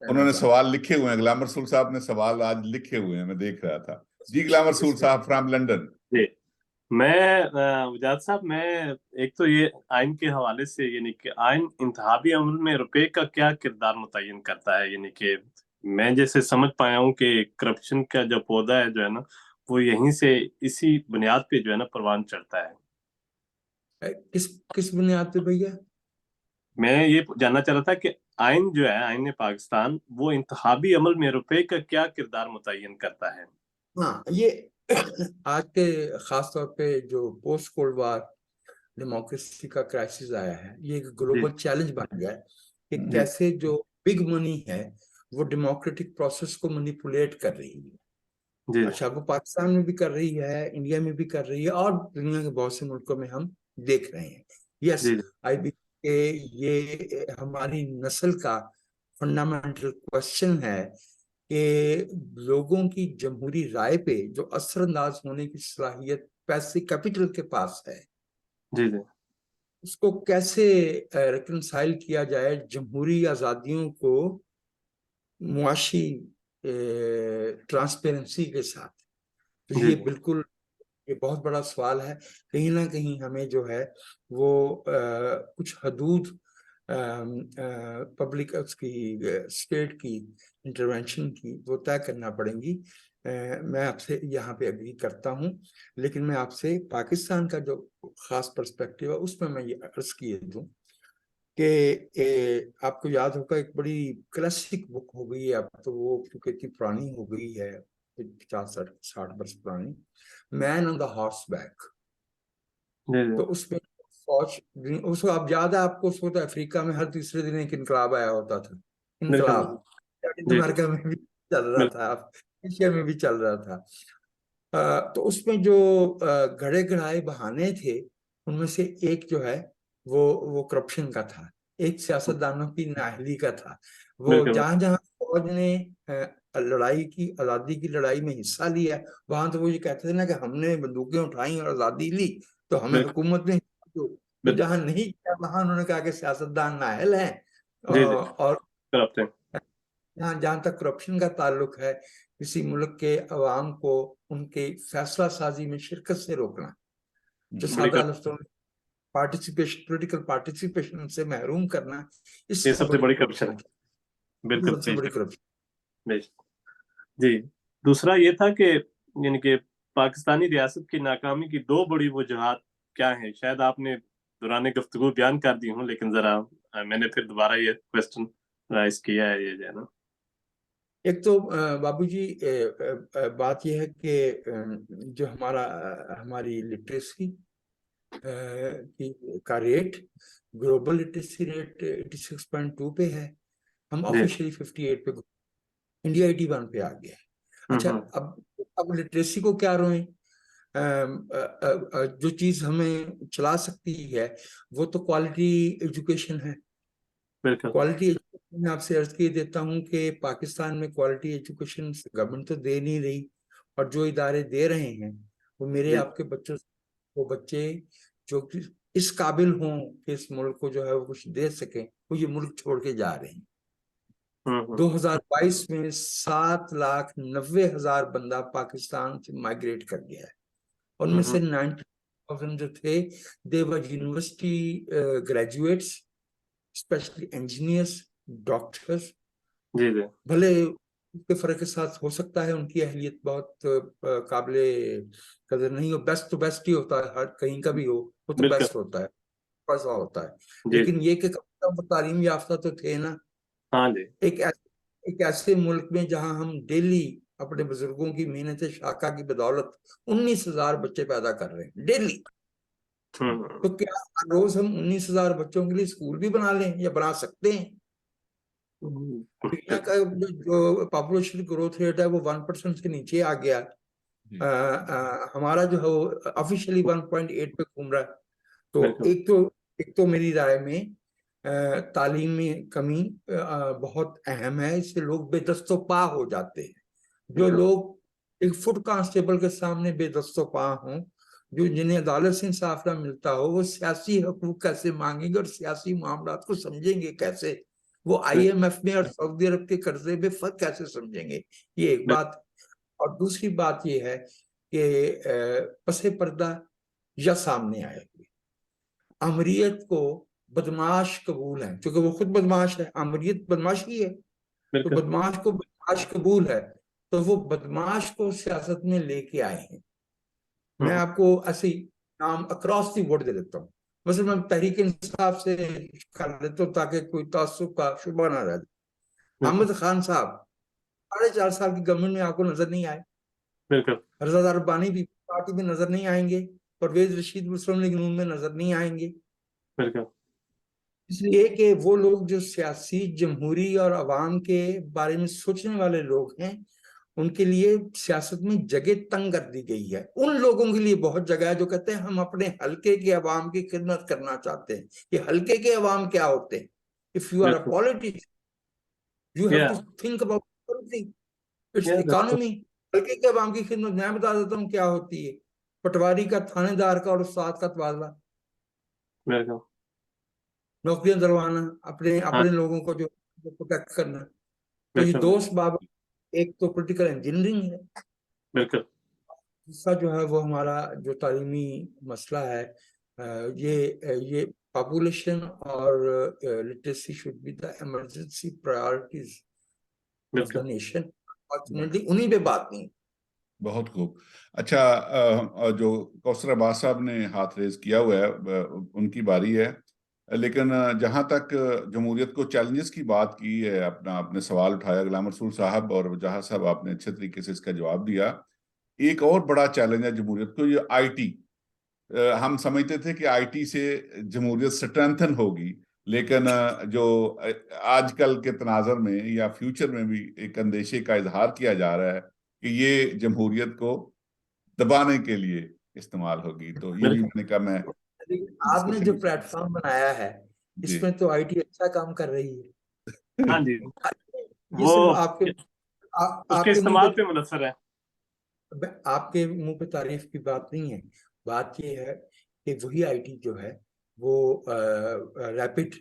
انہوں نے سوال لکھے ہوئے ہیں، غلام رسول صاحب نے سوال آج لکھے ہوئے ہیں، میں دیکھ رہا تھا. جی غلام رسول صاحب فرام لنڈن. جی میں وجاد صاحب، میں ایک تو یہ آئین کے حوالے سے، یعنی کہ آئین انتخابی عمل میں روپے کا کیا کردار متعین کرتا ہے، یعنی کہ میں جیسے سمجھ پایا ہوں کہ کرپشن کا جو پودا ہے جو ہے نا وہ یہیں سے اسی بنیاد پہ جو ہے نا پروان چڑھتا ہے. کس بنیاد پہ بھیا؟ میں یہ جاننا چاہ رہا تھا کہ آئین جو ہے، آئین پاکستان، وہ انتخابی عمل میں روپے کا کیا کردار متعین کرتا ہے؟ ہاں، یہ آج کے خاص طور پہ جو پوسٹ کولڈ وار ڈیموکریسی کا کرائسس آیا ہے. یہ ایک گلوبل چیلنج بن گیا ہے کہ جی. کیسے جو بگ منی ہے وہ ڈیموکریٹک پروسیس کو مینیپولیٹ کر رہی ہے. جی اچھا وہ پاکستان میں بھی کر رہی ہے, انڈیا میں بھی کر رہی ہے, اور دنیا کے بہت سے ملکوں میں ہم دیکھ رہے ہیں. یس جی آئی بی یہ ہماری نسل کا فنڈامنٹل کوشچن ہے کہ لوگوں کی جمہوری رائے پہ جو اثر انداز ہونے کی صلاحیت پیسے کیپٹل کے پاس ہے, جی جی اس کو کیسے ریکنسائل کیا جائے جمہوری آزادیوں کو معاشی ٹرانسپیرنسی کے ساتھ. تو جی یہ بالکل یہ بہت بڑا سوال ہے. کہیں نہ کہیں ہمیں جو ہے وہ کچھ حدود پبلک اس کی اسٹیٹ کی انٹرونشن کی وہ طے کرنا پڑیں گی. میں آپ سے یہاں پہ اگری کرتا ہوں, لیکن میں آپ سے پاکستان کا جو خاص پرسپیکٹیو ہے اس میں میں یہ عرض کیے دوں کہ آپ کو یاد ہوگا ایک بڑی کلاسک بک ہو گئی ہے اب تو, وہ کیونکہ اتنی پرانی ہو گئی ہے 50-60 برس پرانی, مین آن دا ہارس بیک. تو اس میں فوج اس کو اب یاد ہے آپ کو, اس وقت افریقہ میں ہر تیسرے دن ایک انقلاب آیا ہوتا تھا. انقلاب امریکہ میں بھی چل رہا تھا, ایشیا میں بھی چل رہا تھا. تو اس میں جو گھڑے گھڑائے بہانے تھے ان میں سے ایک جو ہے وہ کرپشن کا تھا, ایک سیاستدانوں کی نااہلی کا تھا. وہ جہاں جہاں فوج نے لڑائی کی, آزادی کی لڑائی میں حصہ لیا, وہاں تو وہ یہ کہتے تھے نا کہ ہم نے بندوقیں اٹھائیں اور آزادی لی تو ہمیں حکومت میں تو جہاں نہیں کیا وہاں انہوں نے کہا کہ سیاستدان نااہل ہیں. اور جہاں تک کرپشن کا تعلق ہے, کسی ملک کے عوام کو ان کے فیصلہ سازی میں شرکت سے روکنا, جو سادہ لفظوں میں پارٹیسپیشن, پولیٹیکل پارٹیسپیشن سے محروم کرنا, اس یہ سب سے بڑی کرپشن ہے. بالکل سب سے بڑی کرپشن. جی دوسرا یہ تھا کہ یعنی کہ پاکستانی ریاست کی ناکامی کی دو بڑی وجوہات کیا ہیں؟ شاید آپ نے دوران گفتگو بیان کر دی ہوں, لیکن ذرا میں نے پھر دوبارہ یہ کویسچن رائز کیا ہے یہ جو ہے نا. ایک تو بابو جی بات یہ ہے کہ جو ہماری لٹریسی کا ریٹ, گلوبل لٹریسی ریٹ 86.2 پہ ہے, ہم آفیشلی 58 پہ, انڈیا 81 پہ آ گیا ہے. اچھا اب لٹریسی کو کیا روئیں, جو چیز ہمیں چلا سکتی ہے وہ تو کوالٹی ایجوکیشن ہے. کوالٹی ایجوکیشن میں آپ سے عرض کیے دیتا ہوں کہ پاکستان میں کوالٹی ایجوکیشن گورنمنٹ تو دے نہیں رہی, اور جو ادارے دے رہے ہیں وہ میرے آپ کے بچوں, وہ بچے جو اس قابل ہوں کہ اس ملک کو جو ہے وہ کچھ دے سکیں, وہ یہ ملک چھوڑ کے جا رہے ہیں. 2022 میں 7,90,000 بندہ پاکستان سے مائگریٹ کر گیا ہے. ان میں سے 90,000 جو تھے they were university graduates, specially engineers, doctors. بھلے اس کے فرق کے ساتھ ہو سکتا ہے ان کی اہلیت بہت قابل قدر نہیں ہو, بیسٹ تو بیسٹ ہی ہوتا ہے, ہر کہیں کا بھی ہو وہ تو بیسٹ ہوتا ہے, ایسا ہوتا ہے. لیکن یہ کہ تعلیم یافتہ تو تھے نا. ایک ایسے ملک میں جہاں ہم ڈیلی اپنے بزرگوں کی محنت شاقہ کی بدولت 19,000 بچے پیدا کر رہے ہیں ڈیلی. تو کیا روز ہم 19,000 بچوں کے لیے اسکول بھی بنا لیں یا بنا سکتے ہیں؟ دنیا کا جو پاپولیشن گروتھ ریٹ ہے وہ 1% سے نیچے آ گیا, ہمارا جو ہے آفیشلی 1.8 پہ گھوم رہا ہے. تو ایک تو میری رائے میں تعلیم میں کمی بہت اہم ہے, اس سے لوگ بے دست و پا ہو جاتے ہیں. جو لوگ ایک فوڈ کانسٹیبل کے سامنے بے دست و پا ہوں, جنہیں عدالت سے انصاف نہ ملتا ہو, وہ سیاسی حقوق کیسے مانگیں گے اور سیاسی معاملات کو سمجھیں گے کیسے؟ وہ IMF میں اور سعودی عرب کے قرضے میں فرق کیسے سمجھیں گے؟ یہ ایک بات. اور دوسری بات یہ ہے کہ پس پردہ یا سامنے آئے ہوئے امریت کو بدماش قبول ہے, چونکہ وہ خود بدماش ہے, امریت بدماش ہی ہے, تو بدماش کو بدماش قبول ہے, تو وہ بدماش کو سیاست میں لے کے آئے ہیں. میں آپ کو ایسی نام اکراس دی بورڈ دے دیتا ہوں, مثلا میں تحریک انصاف سے کر لیتا ہوں تاکہ کوئی تعصب کا شبہ نہ رہ جائے. احمد خان صاحب 4.5 سال کی گورنمنٹ میں آپ کو نظر نہیں آئے, رضا ربانی بھی پارٹی میں نظر نہیں آئیں گے, پرویز رشید مسلم لیگ نون میں نظر نہیں آئیں گے، بالکل اس لیے کہ وہ لوگ جو سیاسی جمہوری اور عوام کے بارے میں سوچنے والے لوگ ہیں، ان کے لیے سیاست میں جگہ تنگ کر دی گئی ہے. ان لوگوں کے لیے بہت جگہ ہے جو کہتے ہیں ہم اپنے حلقے کے عوام کی خدمت کرنا چاہتے ہیں. یہ حلقے کے عوام کیا ہوتے ہیں؟ If you are a politician, you have to think about everything. It's economy. حلقے کے عوام کی خدمت میں بتا دیتا ہوں کیا ہوتی ہے. پٹواری کا، تھانے دار کا اور استاد کا تبادلہ، نوکریاں دلوانا، اپنے لوگوں کو جو پروٹیکٹ کرنا. تو یہ دو اسباب، ایک تو پولیٹیکل انجینئرنگ ہے، بالکل دوسرا جو ہے وہ ہمارا جو تعلیمی مسئلہ ہے، یہ پاپولیشن اور literacy should be the emergency priorities of the nation. Fortunately انہی پہ بات نہیں. بہت خوب. اچھا، جو کوثر عباس صاحب نے ہاتھ ریز کیا ہوا ہے ان کی باری ہے، لیکن جہاں تک جمہوریت کو چیلنجز کی بات کی ہے، آپ نے سوال اٹھایا غلام رسول صاحب اور وجاہت صاحب، آپ نے اچھے طریقے سے اس کا جواب دیا. ایک اور بڑا چیلنج ہے جمہوریت کو، یہ آئی ٹی. ہم سمجھتے تھے کہ آئی ٹی سے جمہوریت سٹرینتھن ہوگی، لیکن جو آج کل کے تناظر میں یا فیوچر میں بھی ایک اندیشے کا اظہار کیا جا رہا ہے کہ یہ جمہوریت کو دبانے کے لیے استعمال ہوگی. تو یہ بھی میں نے کہا میں آپ نے جو پلیٹ فارم بنایا ہے اس میں تو آئی ٹی اچھا کام کر رہی ہے. ہاں جی، یہ صرف آپ کے استعمال پہ منحصر ہے. آپ کے منہ پہ تعریف کی بات نہیں ہے. بات یہ ہے کہ وہی آئی ٹی جو ہے وہ rapid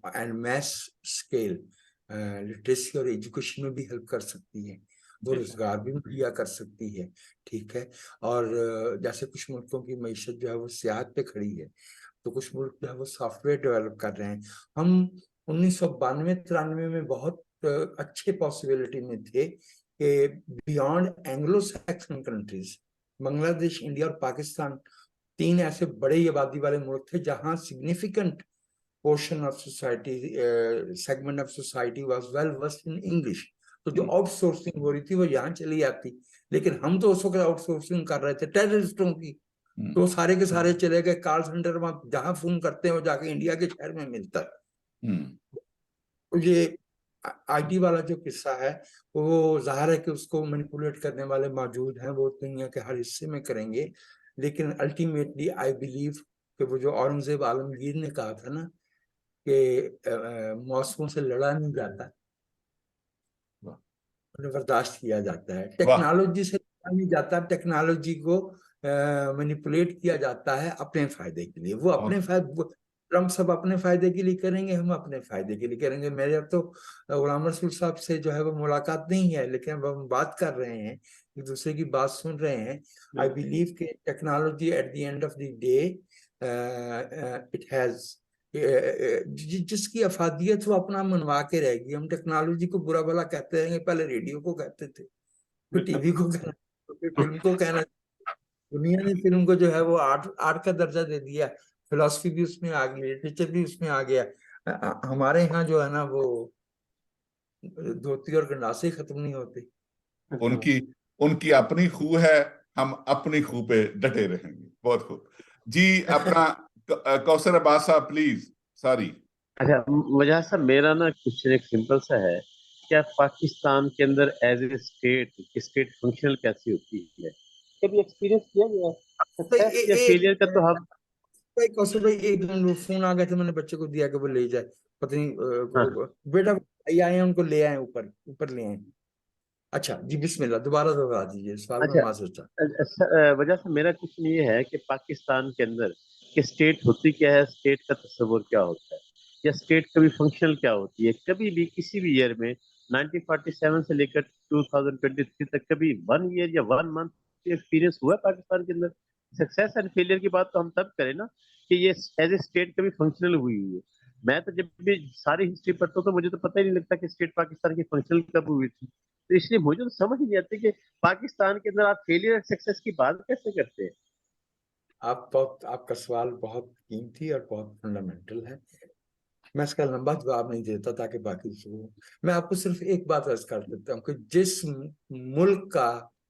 and mass scale literacy اور ایجوکیشن میں بھی ہیلپ کر سکتی ہے، وہ روزگار بھی مہیا کر سکتی ہے. ٹھیک ہے. اور جیسے کچھ ملکوں کی معیشت جو ہے وہ سیاحت پہ کھڑی ہے، تو کچھ ملک جو ہے وہ سافٹ ویئر ڈیولپ کر رہے ہیں. ہم 1992-93 میں بہت اچھے پاسبلٹی میں تھے کہ بیانڈ اینگلو سیکسن کنٹریز، بنگلہ دیش، انڈیا اور پاکستان، 3 ایسے بڑے آبادی والے ملک تھے جہاں significant portion of society, segment of society was well versed in English. تو جو آؤٹ سورسنگ ہو رہی تھی وہ یہاں چلی آتی. لیکن ہم تو اس وقت آؤٹ سورسنگ کر رہے تھے ٹیررسٹوں کی، تو سارے کے سارے چلے گئے کال سینٹر میں، جہاں فون کرتے ہیں وہ جا کے انڈیا کے شہر میں ملتا ہے. یہ آئی ٹی والا جو قصہ ہے وہ ظاہر ہے کہ اس کو مینیپولیٹ کرنے والے موجود ہیں، وہ دنیا کے ہر حصے میں کریں گے. لیکن الٹیمیٹلی آئی بلیو کہ وہ جو اورنگزیب عالمگیر نے کہا تھا نا کہ موسموں سے لڑا نہیں جاتا، برداشت کیا جاتا ہے. ٹیکنالوجی سے لڑا نہیں جاتا، ٹیکنالوجی کو مینیپولیٹ کیا جاتا ہے اپنے فائدے کے لیے. وہ اپنے فائدے، ٹرمپ سب اپنے فائدے کے لیے کریں گے، ہم اپنے فائدے کے لیے کریں گے. میرے اب تو غلام رسول صاحب سے جو ہے وہ ملاقات نہیں ہے، لیکن اب ہم بات کر رہے ہیں، ایک دوسرے کی بات سن رہے ہیں. آئی بلیو کہ technology at the end of the day it has, جس کی افادیت وہ اپنا منوا کے رہے گی. ہم ٹیکنالوجی کو برا بھلا کہتے رہیں گے، پہلے ریڈیو کو کہتے تھے، پھر ٹی وی کو کہنا، پھر فلم کو کہنا. دنیا نے فلم کو جو ہے وہ آرٹ کا درجہ دے دیا، فلسفی بھی اس میں آ گئی، لٹریچر بھی اس میں آ گیا. ہمارے ہاں جو ہے نا وہ دھوتی اور گنڈاسے ختم نہیں ہوتے. ان کی اپنی خو ہے، ہم اپنی خو پہ ڈٹے رہیں گے. بہت خوب جی. اپنا کوثر عباس صاحب پلیز. سوری. اچھا وجاہت صاحب، میرا نا کوشچن ایک سمپل سا ہے، کیا پاکستان کے اندر ایز اے اسٹیٹ فنکشنل کیسی ہوتی ہے؟ کبھی ایکسپیرینس کیا گیا سکسیس یا فیلئر کا؟ تو ہم کوثر بھائی ایک دن فون آ گیا تھا، میں نے بچے کو دیا کہ وہ لے جائے، پتہ نہیں بیٹا آئے ہیں، ان کو لے آئے اوپر لے آئے. اچھا جی بسم اللہ، دوبارہ دوہرا دیجیے سوال. میں معذرت چاہتا. وجہ سے میرا کوشچن یہ ہے کہ پاکستان کے اندر کہ اسٹیٹ ہوتی کیا ہے، اسٹیٹ کا تصور کیا ہوتا ہے، یا اسٹیٹ کبھی فنکشنل کیا ہوتی ہے؟ کبھی بھی کسی بھی ایئر میں 1947 سے لے کر 2023 تک کبھی 1 ایئر یا 1 منتھ ایکسپیرینس ہوا ہے پاکستان کے اندر؟ سکسیس اینڈ فیلئر کی بات تو ہم تب کریں نا کہ یہ ایز اے اسٹیٹ کبھی فنکشنل ہوئی ہے. میں تو جب بھی ساری ہسٹری پڑھتا ہوں تو مجھے تو پتہ ہی نہیں لگتا کہ اسٹیٹ پاکستان کی فنکشنل کب ہوئی تھی. تو اس لیے مجھے تو سمجھ نہیں آتی کہ پاکستان کے اندر آپ فیلئر اور سکسیس کی بات کیسے کرتے ہیں؟ آپ کا سوال بہت قیمتی اور بہت فنڈامنٹل ہے. میں اس کا لمبا جواب نہیں دیتا تاکہ باقی میں آپ کو صرف ایک بات عرض کر دیتا ہوں کہ جس ملک کا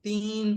3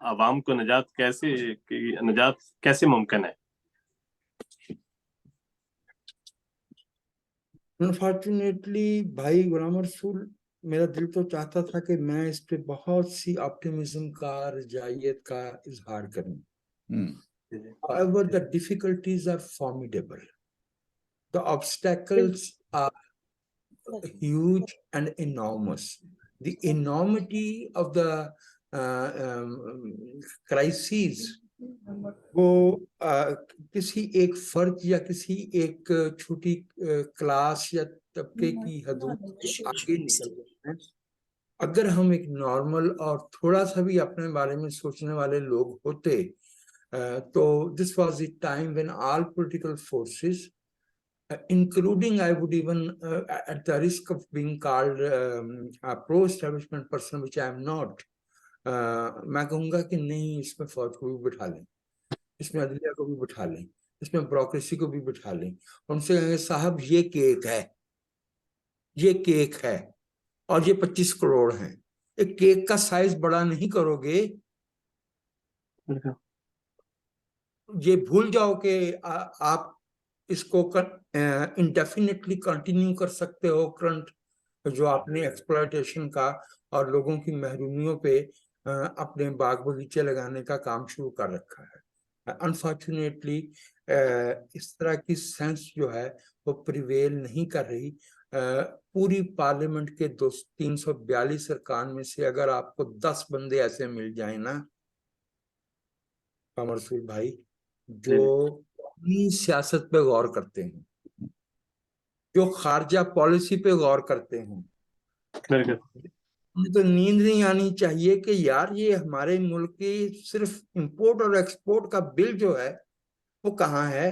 عوام کو نجات کیسے ممکن ہے؟ انفارچونیٹلی بھائی غلام رسول، میرا دل تو چاہتا تھا کہ میں اس پہ بہت سی آپٹیمزم کا، رجائیت کا اظہار کروں. However, the difficulties are formidable. The obstacles are huge and enormous. The enormity of the crises وہ کسی ایک فرد یا کسی ایک چھوٹی کلاس یا طبقے کی حدود سے آگے نکل گئے ہیں. اگر ہم ایک نارمل اور تھوڑا سا بھی اپنے بارے میں سوچنے والے لوگ ہوتے تو this was the time when all political forces, including I would even at the risk of being called a pro-establishment person, which I am not, میں کہوں گا کہ نہیں، اس میں فوج کو بھی بٹھا لیں، اس میں عدلیہ کو بھی بٹھا لیں، اس میں بیوروکریسی کو بھی بٹھا لیں، ان سے کہیں گے صاحب یہ کیک ہے، یہ کیک ہے اور یہ 25 کروڑ ہیں. ایک کیک کا سائز بڑا نہیں کرو گے، یہ بھول جاؤ کہ آپ اس کو انڈیفینیٹلی کنٹینیو کر سکتے ہو کرنٹ جو آپ نے ایکسپلائٹیشن کا اور لوگوں کی محرومیوں پہ اپنے باغ باغیچے لگانے کا کام شروع کر رکھا ہے. انفارچونیٹلی اس طرح کی سینس جو ہے وہ پریویل نہیں کر رہی. پوری پارلیمنٹ کے 342 ارکان میں سے اگر آپ کو 10 بندے ایسے مل جائیں نا قمر رسول بھائی، جو اپنی سیاست پہ غور کرتے ہیں، جو خارجہ پالیسی پہ غور کرتے ہیں، تو نیند نہیں آنی چاہیے کہ یار یہ ہمارے ملک کی صرف امپورٹ اور ایکسپورٹ کا بل جو ہے وہ کہاں ہے.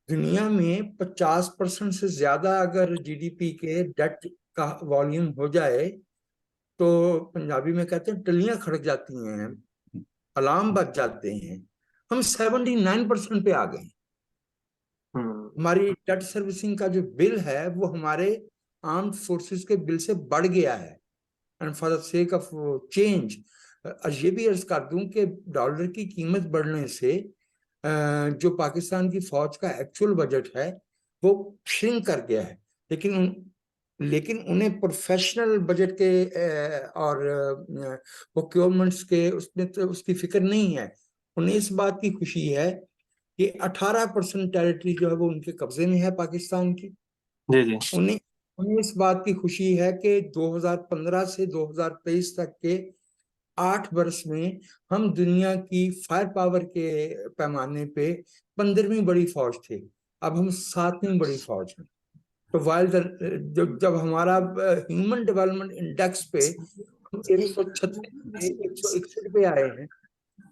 دنیا میں 50% سے زیادہ اگر جی ڈی پی کے ڈیٹ کا والیوم ہو جائے تو پنجابی میں کہتے ہیں ٹلیاں کھڑک جاتی ہیں، الارم بج جاتے ہیں. ہم 79% پہ آ گئے. ہماری ڈیٹ سروسنگ کا جو بل ہے وہ ہمارے آرمڈ فورسز کے بل سے بڑھ گیا ہے. And for the sake of change یہ بھی عرض کر دوں کہ ڈالر کی قیمت بڑھنے سے جو پاکستان کی فوج کا ایکچول بجٹ ہے وہ شرنک کر گیا ہے، لیکن انہیں پروفیشنل بجٹ کے اور پروکیورمنٹس کے اس کی فکر نہیں ہے. انہیں اس بات کی خوشی ہے کہ 18% ٹیریٹری جو ہے وہ ان کے قبضے میں ہے پاکستان کی. انہیں اس بات کی خوشی ہے کہ 2015 سے 2023 تک کے 8 برس میں ہم دنیا کی فائر پاور کے پیمانے پہ 15ویں بڑی فوج تھے، اب ہم 7ویں بڑی فوج ہیں. تو جب ہمارا ہیومن ڈیولپمنٹ انڈیکس پہ 161 پہ آئے ہیں،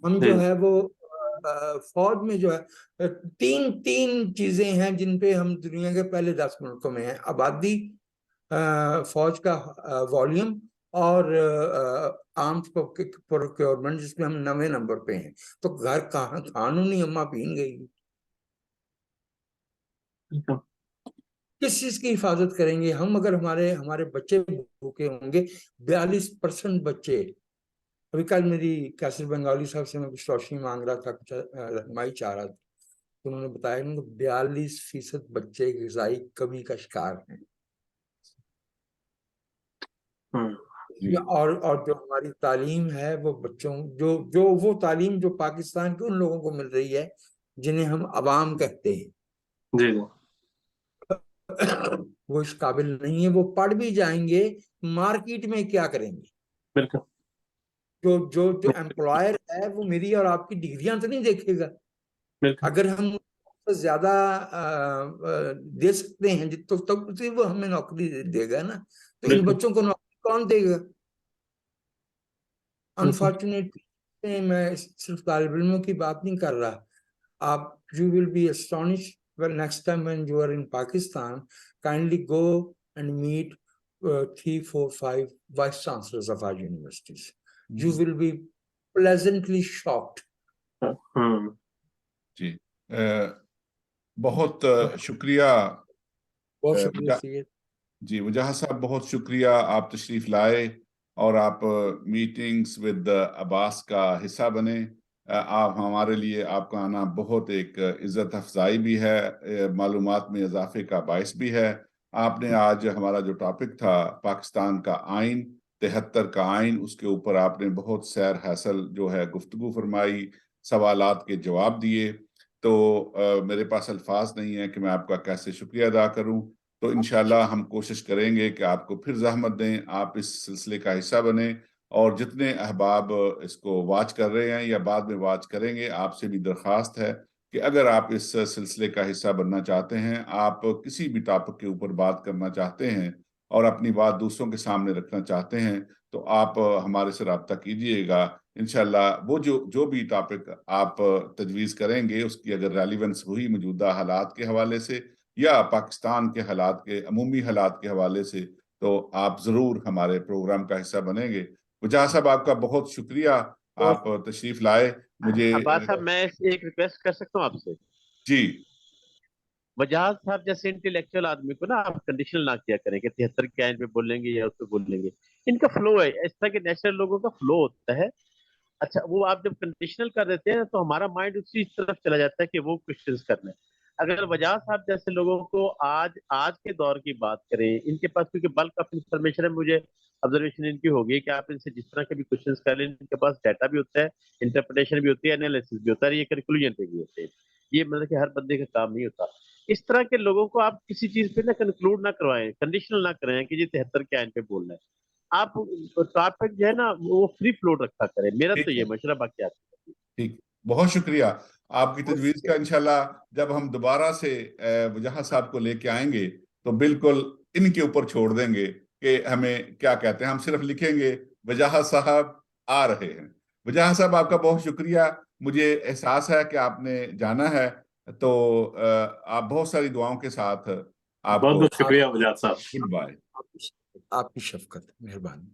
ہم جو ہے وہ فوج میں جو ہے تین چیزیں ہیں جن پہ ہم دنیا کے پہلے 10 ملکوں میں ہیں: آبادی، فوج کا والیوم اور آرمز پروکیورمنٹ جس میں ہم 9ویں نمبر پہ ہیں. تو گھر قانونی اماں پین گئی. کس چیز کی حفاظت کریں گے ہم اگر ہمارے بچے بھوکے ہوں گے؟ 42% بچے. ابھی کل میری کیسر بنگالی صاحب سے میں کچھ روشنی مانگ رہا تھا، کچھ رہنمائی چاہ رہا تھا، تو انہوں نے بتایا کہ 42% بچے غذائی کمی کا شکار ہیں. اور جو ہماری تعلیم ہے وہ بچوں جو وہ تعلیم جو پاکستان کے ان لوگوں کو مل رہی ہے جنہیں ہم عوام کہتے ہیں، وہ اس قابل نہیں ہے. وہ پڑھ بھی جائیں گے، مارکیٹ میں کیا کریں گے؟ جو امپلائر ہے وہ میری اور آپ کی ڈگریاں تو نہیں دیکھے گا. اگر ہم زیادہ دے سکتے ہیں تو وہ ہمیں نوکری دے گا نا. تو ان بچوں کو نوکری کون دے گا؟ انفارچونیٹلی میں صرف طالب علموں کی بات نہیں کر رہا. آپ you will be astonished when next time when you are in Pakistan, kindly go and meet 3, 4, 5 vice chancellors of our universities. You will be pleasantly shocked. جی بہت شکریہ. بہت شکریہ سید. جی وجاہت صاحب بہت شکریہ، آپ تشریف لائے اور آپ میٹنگز ود عباس کا حصہ بنے. آپ ہمارے لیے آپ کا آنا بہت ایک عزت افزائی بھی ہے, معلومات میں اضافے کا باعث بھی ہے. آپ نے آج ہمارا جو ٹاپک تھا پاکستان کا آئین, 73 کا آئین, اس کے اوپر آپ نے بہت سیر حاصل جو ہے گفتگو فرمائی, سوالات کے جواب دیے. تو میرے پاس الفاظ نہیں ہیں کہ میں آپ کا کیسے شکریہ ادا کروں. تو انشاءاللہ ہم کوشش کریں گے کہ آپ کو پھر زحمت دیں, آپ اس سلسلے کا حصہ بنیں, اور جتنے احباب اس کو واچ کر رہے ہیں یا بعد میں واچ کریں گے, آپ سے بھی درخواست ہے کہ اگر آپ اس سلسلے کا حصہ بننا چاہتے ہیں, آپ کسی بھی ٹاپک کے اوپر بات کرنا چاہتے ہیں اور اپنی بات دوسروں کے سامنے رکھنا چاہتے ہیں, تو آپ ہمارے سے رابطہ کیجئے گا. انشاءاللہ وہ جو بھی ٹاپک آپ تجویز کریں گے, اس کی اگر ریلیونس ہوئی موجودہ حالات کے حوالے سے یا پاکستان کے حالات کے عمومی حالات کے حوالے سے, تو آپ ضرور ہمارے پروگرام کا حصہ بنیں گے. وجاہ صاحب آپ کا بہت شکریہ, آپ تشریف لائے. مجھے عباس صاحب میں ایک ریکویسٹ کر سکتا ہوں آپ سے؟ جی. وجاہت صاحب جیسے انٹلیکچوئل آدمی کو نا آپ کنڈیشنل نہ کیا کریں کہ 73 کے آئین پہ بولیں گے یا اس پہ بولیں گے. ان کا فلو ہے, اس طرح کے نیچرل لوگوں کا فلو ہوتا ہے. اچھا وہ آپ جب کنڈیشنل کر دیتے ہیں تو ہمارا مائنڈ اسی طرف چلا جاتا ہے کہ وہ کوشچنس کرنا ہے. اگر وجاہت صاحب جیسے لوگوں کو آج کے دور کی بات کریں, ان کے پاس کیونکہ بلک آف انفارمیشن ہے, مجھے آبزرویشن ان کی ہوگی کہ آپ ان سے جس طرح کے بھی کوشچنس کر لیں, ان کے پاس ڈیٹا بھی ہوتا ہے, انٹرپریٹیشن بھی ہوتی ہے, انالیسس بھی ہوتا ہے, یہ کنکلوژن پہ بھی ہوتے ہیں. یہ مطلب کہ ہر بندے کا کام نہیں ہوتا. اس طرح کے لوگوں کو آپ کسی چیز پہ نہ کنکلوڈ نہ کروائیں, کنڈیشنل نہ کریں کہ یہ 73 کے آئین پہ بولنا ہے. آپ ٹاپک جو ہے نا وہ فری فلوٹ رکھا کریں. میرا تو یہ مشورہ, باقی آپ. ٹھیک, بہت شکریہ آپ کی تجویز کا. انشاءاللہ جب ہم دوبارہ سے وجاہت صاحب کو لے کے آئیں گے تو بالکل ان کے اوپر چھوڑ دیں گے کہ ہمیں کیا کہتے ہیں, ہم صرف لکھیں گے وجاہت صاحب آ رہے ہیں. وجاہت صاحب آپ کا بہت شکریہ. مجھے احساس ہے کہ آپ نے جانا ہے, تو آپ بہت ساری دعاؤں کے ساتھ آپ بہت کو بہت شکریہ وجاہت صاحب. Good bye. آپ کی شفقت, مہربانی.